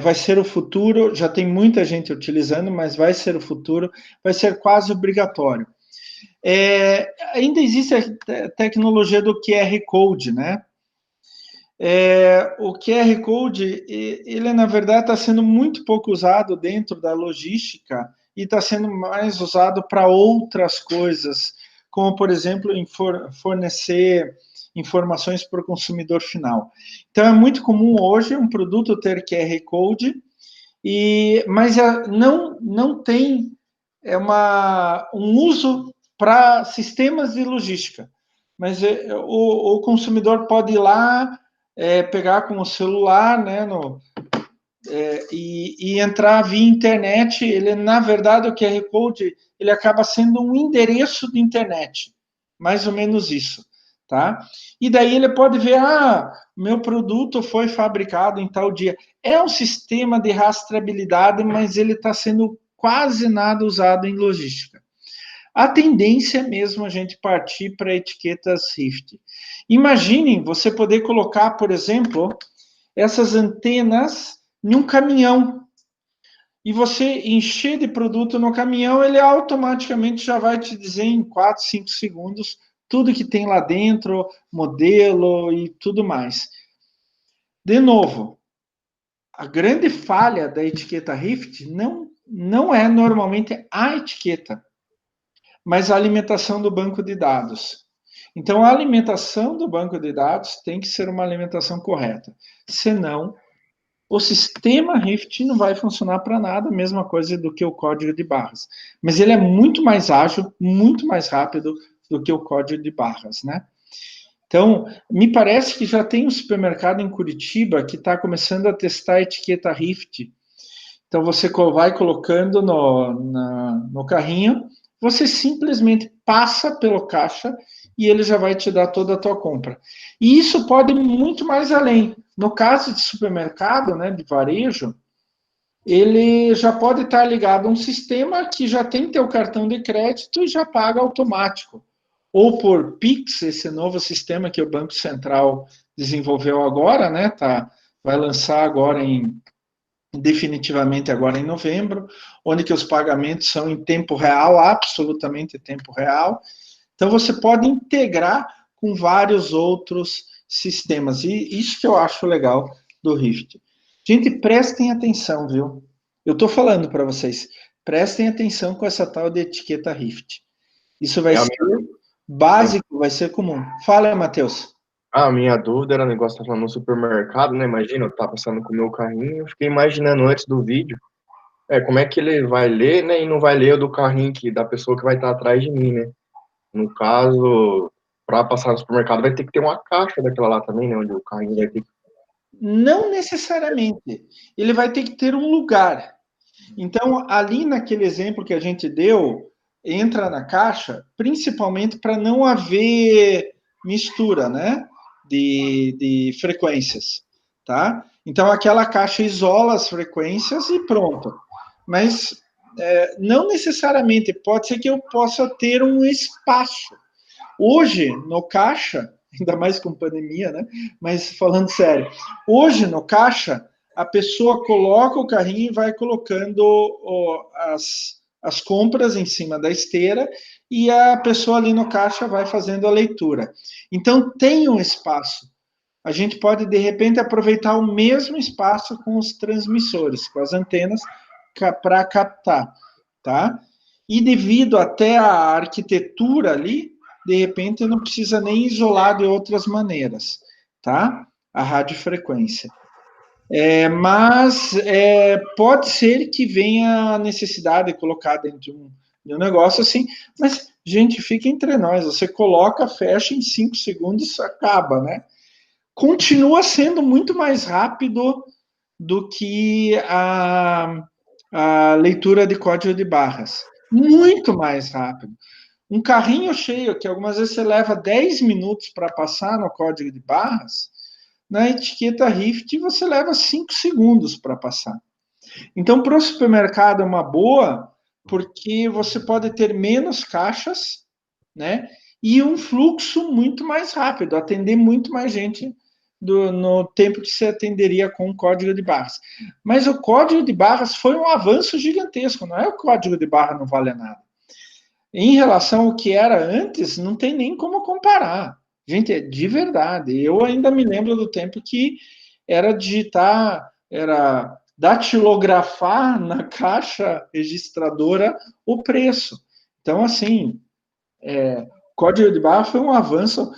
Speaker 1: vai ser o futuro, já tem muita gente utilizando, mas vai ser o futuro, vai ser quase obrigatório. Ainda existe a tecnologia do QR Code, né? O QR Code, ele na verdade está sendo muito pouco usado dentro da logística e está sendo mais usado para outras coisas, como, por exemplo, fornecer informações para o consumidor final. Então, é muito comum hoje um produto ter QR Code, mas não tem um uso para sistemas de logística. Mas o consumidor pode ir lá, pegar com o celular, né, e entrar via internet. Ele, na verdade, o QR Code, ele acaba sendo um endereço de internet, mais ou menos isso, tá? E daí ele pode ver, meu produto foi fabricado em tal dia. É um sistema de rastreabilidade, mas ele está sendo quase nada usado em logística. A tendência é mesmo a gente partir para etiquetas RIFT. Imaginem você poder colocar, por exemplo, essas antenas em um caminhão. E você encher de produto no caminhão, ele automaticamente já vai te dizer em 4, 5 segundos tudo que tem lá dentro, modelo e tudo mais. De novo, a grande falha da etiqueta RIFT não é normalmente a etiqueta, mas a alimentação do banco de dados. Então, a alimentação do banco de dados tem que ser uma alimentação correta. Senão, o sistema RIFT não vai funcionar para nada, a mesma coisa do que o código de barras. Mas ele é muito mais ágil, muito mais rápido do que o código de barras, né? Então, me parece que já tem um supermercado em Curitiba que está começando a testar a etiqueta RIFT. Então, você vai colocando no carrinho, você simplesmente passa pelo caixa e ele já vai te dar toda a tua compra. E isso pode ir muito mais além. No caso de supermercado, né, de varejo, ele já pode estar ligado a um sistema que já tem teu cartão de crédito e já paga automático. Ou por Pix, esse novo sistema que o Banco Central desenvolveu agora, né, vai lançar agora em definitivamente agora em novembro, onde que os pagamentos são em tempo real, absolutamente tempo real. Então, você pode integrar com vários outros sistemas. E isso que eu acho legal do Rift. Gente, prestem atenção, viu? Eu estou falando para vocês, prestem atenção com essa tal de etiqueta Rift. Isso vai ser básico, vai ser comum. Fala, Matheus.
Speaker 6: A minha dúvida era o negócio tá falando no supermercado, né? Imagina, eu tava passando com o meu carrinho, eu fiquei imaginando antes do vídeo, como é que ele vai ler, né? E não vai ler o do carrinho da pessoa que vai estar atrás de mim, né? No caso, para passar no supermercado vai ter que ter uma caixa daquela lá também, né? Onde o carrinho vai ter que...
Speaker 1: Não necessariamente. Ele vai ter que ter um lugar. Então, ali naquele exemplo que a gente deu, entra na caixa, principalmente para não haver mistura, né? De frequências, tá? Então, aquela caixa isola as frequências e pronto. Mas não necessariamente. Pode ser que eu possa ter um espaço. Hoje, no caixa, ainda mais com pandemia, né? Mas falando sério, hoje no caixa, a pessoa coloca o carrinho e vai colocando as compras em cima da esteira e a pessoa ali no caixa vai fazendo a leitura. Então, tem um espaço. A gente pode, de repente, aproveitar o mesmo espaço com os transmissores, com as antenas, para captar, tá? E devido até à arquitetura ali, de repente não precisa nem isolar de outras maneiras, tá? A radiofrequência. Mas pode ser que venha a necessidade de colocar dentro de um negócio assim, mas, gente, fica entre nós, você coloca, fecha, em 5 segundos, acaba, né? Continua sendo muito mais rápido do que a leitura de código de barras. Muito mais rápido. Um carrinho cheio, que algumas vezes você leva 10 minutos para passar no código de barras, na etiqueta Rift você leva 5 segundos para passar. Então, para o supermercado é uma boa, porque você pode ter menos caixas, né? E um fluxo muito mais rápido, atender muito mais gente no tempo que você atenderia com o código de barras. Mas o código de barras foi um avanço gigantesco, não é o código de barra não vale nada. Em relação ao que era antes, não tem nem como comparar. Gente, de verdade, eu ainda me lembro do tempo que era digitar, era datilografar na caixa registradora o preço. Então, assim, código de barra foi um avanço.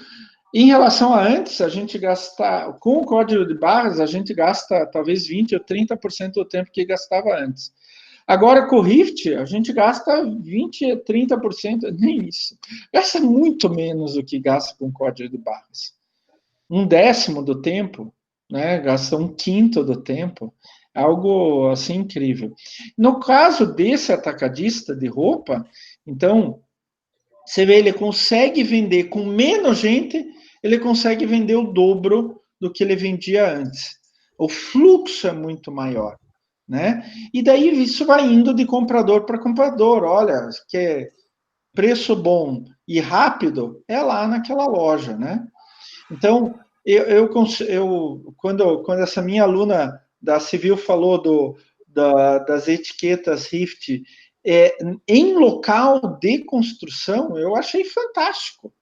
Speaker 1: Em relação a antes, a gente gasta, com o código de barras, a gente gasta talvez 20% ou 30% do tempo que gastava antes. Agora, com o Rift, a gente gasta 20% a 30%, nem isso. Gasta muito menos do que gasta com código de barras. 1/10 do tempo, né? Gasta 1/5 do tempo. Algo, assim, incrível. No caso desse atacadista de roupa, então, você vê, ele consegue vender com menos gente, ele consegue vender o dobro do que ele vendia antes. O fluxo é muito maior, né? E daí isso vai indo de comprador para comprador. Olha, quer preço bom e rápido, é lá naquela loja, né? Então, quando essa minha aluna da Civil falou das etiquetas Rift em local de construção, eu achei fantástico.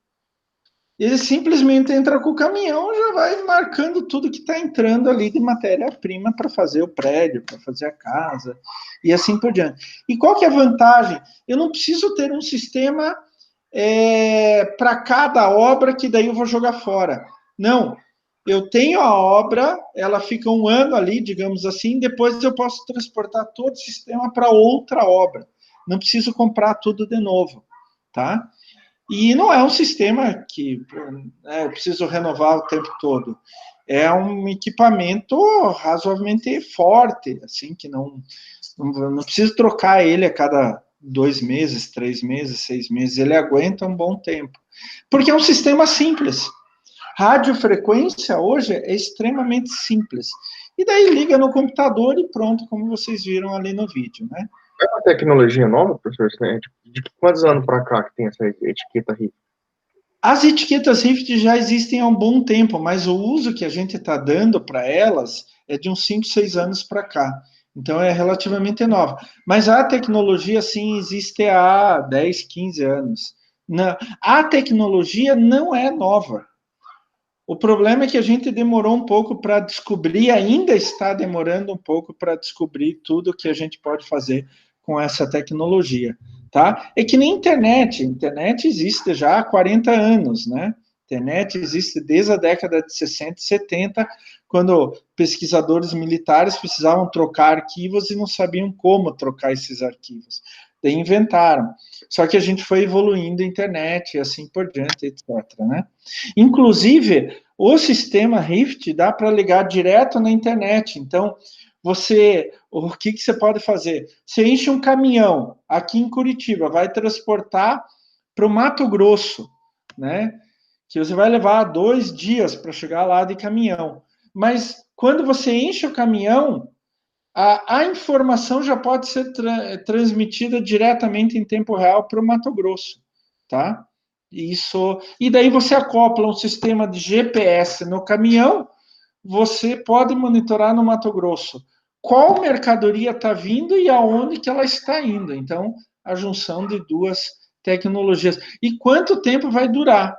Speaker 1: Ele simplesmente entra com o caminhão, já vai marcando tudo que está entrando ali de matéria-prima para fazer o prédio, para fazer a casa, e assim por diante. E qual que é a vantagem? Eu não preciso ter um sistema para cada obra que daí eu vou jogar fora. Não, eu tenho a obra, ela fica 1 ano ali, digamos assim, depois eu posso transportar todo o sistema para outra obra. Não preciso comprar tudo de novo, tá? E não é um sistema que eu preciso renovar o tempo todo. É um equipamento razoavelmente forte, assim, que não preciso trocar ele a cada 2 meses, 3 meses, 6 meses. Ele aguenta um bom tempo. Porque é um sistema simples. Radiofrequência hoje é extremamente simples. E daí liga no computador e pronto, como vocês viram ali no vídeo, né?
Speaker 6: É uma tecnologia nova, professor? De quantos anos para cá que tem essa etiqueta Rift?
Speaker 1: As etiquetas Rift já existem há um bom tempo, mas o uso que a gente está dando para elas é de uns 5, 6 anos para cá. Então, é relativamente nova. Mas a tecnologia, sim, existe há 10, 15 anos. A tecnologia não é nova. O problema é que a gente demorou um pouco para descobrir, ainda está demorando um pouco para descobrir tudo que a gente pode fazer com essa tecnologia, tá? É que nem internet. Internet existe já há 40 anos, né? Internet existe desde a década de 60 e 70, quando pesquisadores militares precisavam trocar arquivos e não sabiam como trocar esses arquivos. Daí inventaram. Só que a gente foi evoluindo a internet e assim por diante, etc, né? Inclusive, o sistema Rift dá para ligar direto na internet. Então, o que você pode fazer? Você enche um caminhão aqui em Curitiba, vai transportar para o Mato Grosso, né? Que você vai levar 2 dias para chegar lá de caminhão. Mas quando você enche o caminhão, a informação já pode ser transmitida diretamente em tempo real para o Mato Grosso, tá? E daí você acopla um sistema de GPS no caminhão, você pode monitorar no Mato Grosso qual mercadoria está vindo e aonde que ela está indo. Então, a junção de duas tecnologias. E quanto tempo vai durar?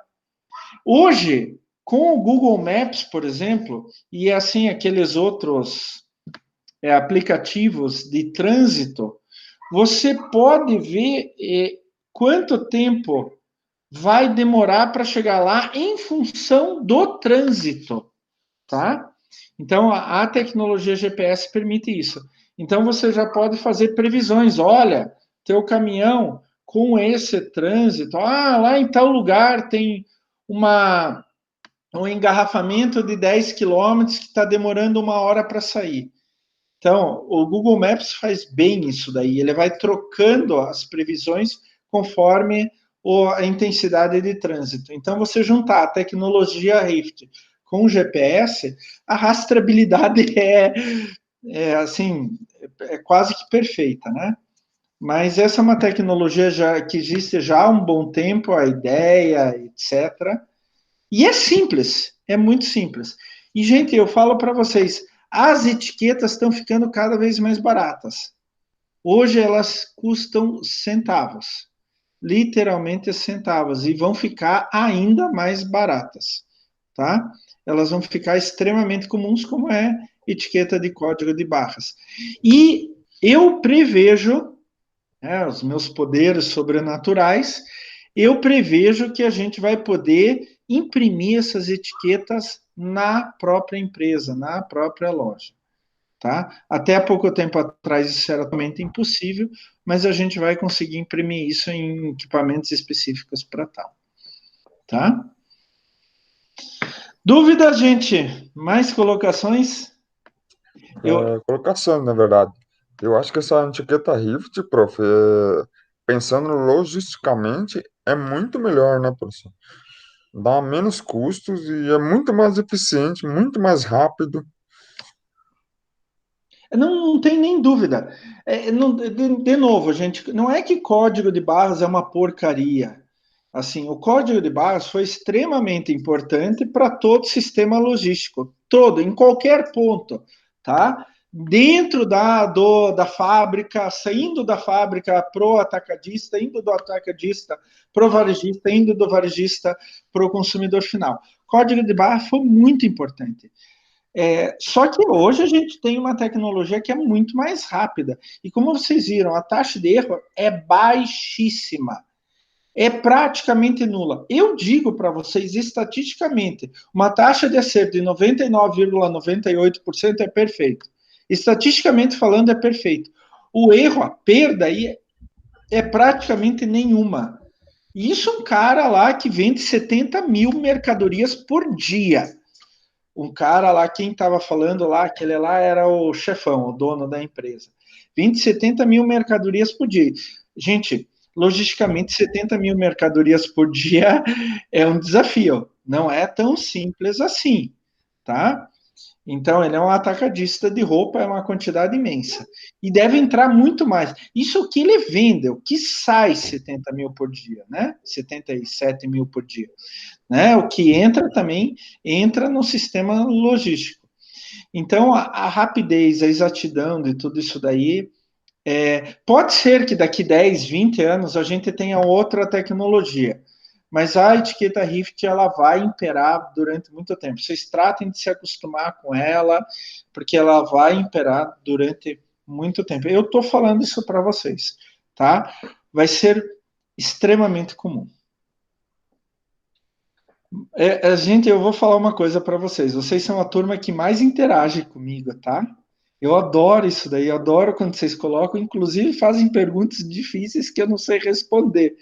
Speaker 1: Hoje, com o Google Maps, por exemplo, e assim aqueles outros aplicativos de trânsito, você pode ver quanto tempo vai demorar para chegar lá em função do trânsito, tá? Então, a tecnologia GPS permite isso. Então, você já pode fazer previsões. Olha, teu caminhão com esse trânsito, lá em tal lugar tem um engarrafamento de 10 quilômetros que está demorando 1 hora para sair. Então, o Google Maps faz bem isso daí. Ele vai trocando as previsões conforme a intensidade de trânsito. Então, você juntar a tecnologia Rift com o GPS, a rastreabilidade assim, é quase que perfeita, né? Mas essa é uma tecnologia que existe já há um bom tempo, a ideia, etc. E é simples, é muito simples. E, gente, eu falo para vocês, as etiquetas estão ficando cada vez mais baratas. Hoje elas custam centavos, literalmente centavos, e vão ficar ainda mais baratas, tá? Elas vão ficar extremamente comuns, como é etiqueta de código de barras. E eu prevejo, os meus poderes sobrenaturais, eu prevejo que a gente vai poder imprimir essas etiquetas na própria empresa, na própria loja, tá? Até há pouco tempo atrás isso era totalmente impossível, mas a gente vai conseguir imprimir isso em equipamentos específicos para tal, tá? Dúvidas, gente? Mais colocações?
Speaker 2: Colocação, na verdade. Eu acho que essa etiqueta Rift, prof, pensando logisticamente, é muito melhor, né, professor? Dá menos custos e é muito mais eficiente, muito mais rápido.
Speaker 1: Não tem nem dúvida. De novo, gente, não é que código de barras é uma porcaria. Assim, o código de barras foi extremamente importante para todo o sistema logístico, todo, em qualquer ponto, tá? Dentro da fábrica, saindo da fábrica pro atacadista, indo do atacadista pro varejista, indo do varejista pro consumidor final. Código de barra foi muito importante. Só que hoje a gente tem uma tecnologia que é muito mais rápida. E como vocês viram, a taxa de erro é baixíssima. É praticamente nula. Eu digo para vocês, estatisticamente, uma taxa de acerto de 99,98% é perfeito. Estatisticamente falando, é perfeito. O erro, a perda aí, é praticamente nenhuma. Isso um cara lá que vende 70 mil mercadorias por dia. Um cara lá, quem estava falando lá, aquele lá era o chefão, o dono da empresa. 70 mil mercadorias por dia. Gente, logisticamente, 70 mil mercadorias por dia é um desafio. Não é tão simples assim, tá? Então, ele é um atacadista de roupa, é uma quantidade imensa. E deve entrar muito mais. Isso o que ele vende, o que sai 70 mil por dia, né? 77 mil por dia. Né? O que entra também, entra no sistema logístico. Então, a rapidez, a exatidão de tudo isso daí, pode ser que daqui 10, 20 anos a gente tenha outra tecnologia, mas a etiqueta RIFT ela vai imperar durante muito tempo. Vocês tratem de se acostumar com ela, porque ela vai imperar durante muito tempo. Eu estou falando isso para vocês, tá? Vai ser extremamente comum. Gente, eu vou falar uma coisa para vocês. Vocês são a turma que mais interage comigo, tá? Eu adoro isso daí, eu adoro quando vocês colocam, inclusive fazem perguntas difíceis que eu não sei responder.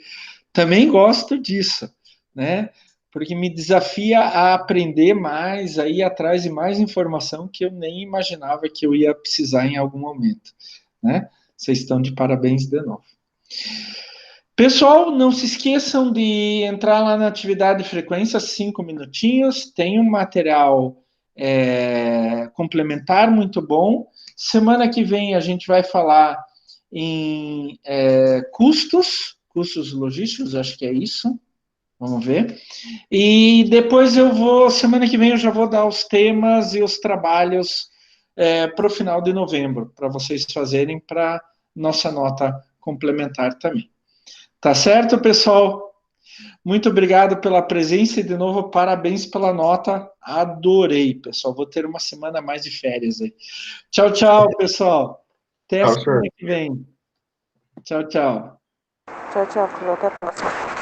Speaker 1: Também gosto disso, né? Porque me desafia a aprender mais, a ir atrás de mais informação que eu nem imaginava que eu ia precisar em algum momento, né? Vocês estão de parabéns de novo. Pessoal, não se esqueçam de entrar lá na atividade de frequência, 5 minutinhos, tem um material complementar muito bom. Semana que vem a gente vai falar em custos logísticos, acho que é isso. Vamos ver. E depois semana que vem eu já vou dar os temas e os trabalhos para o final de novembro, para vocês fazerem para nossa nota complementar também. Tá certo, pessoal? Muito obrigado pela presença e, de novo, parabéns pela nota. Adorei, pessoal. Vou ter uma semana mais de férias aí. Tchau, tchau, pessoal. Até a semana que vem. Tchau, tchau.
Speaker 3: Tchau, tchau. Até a próxima.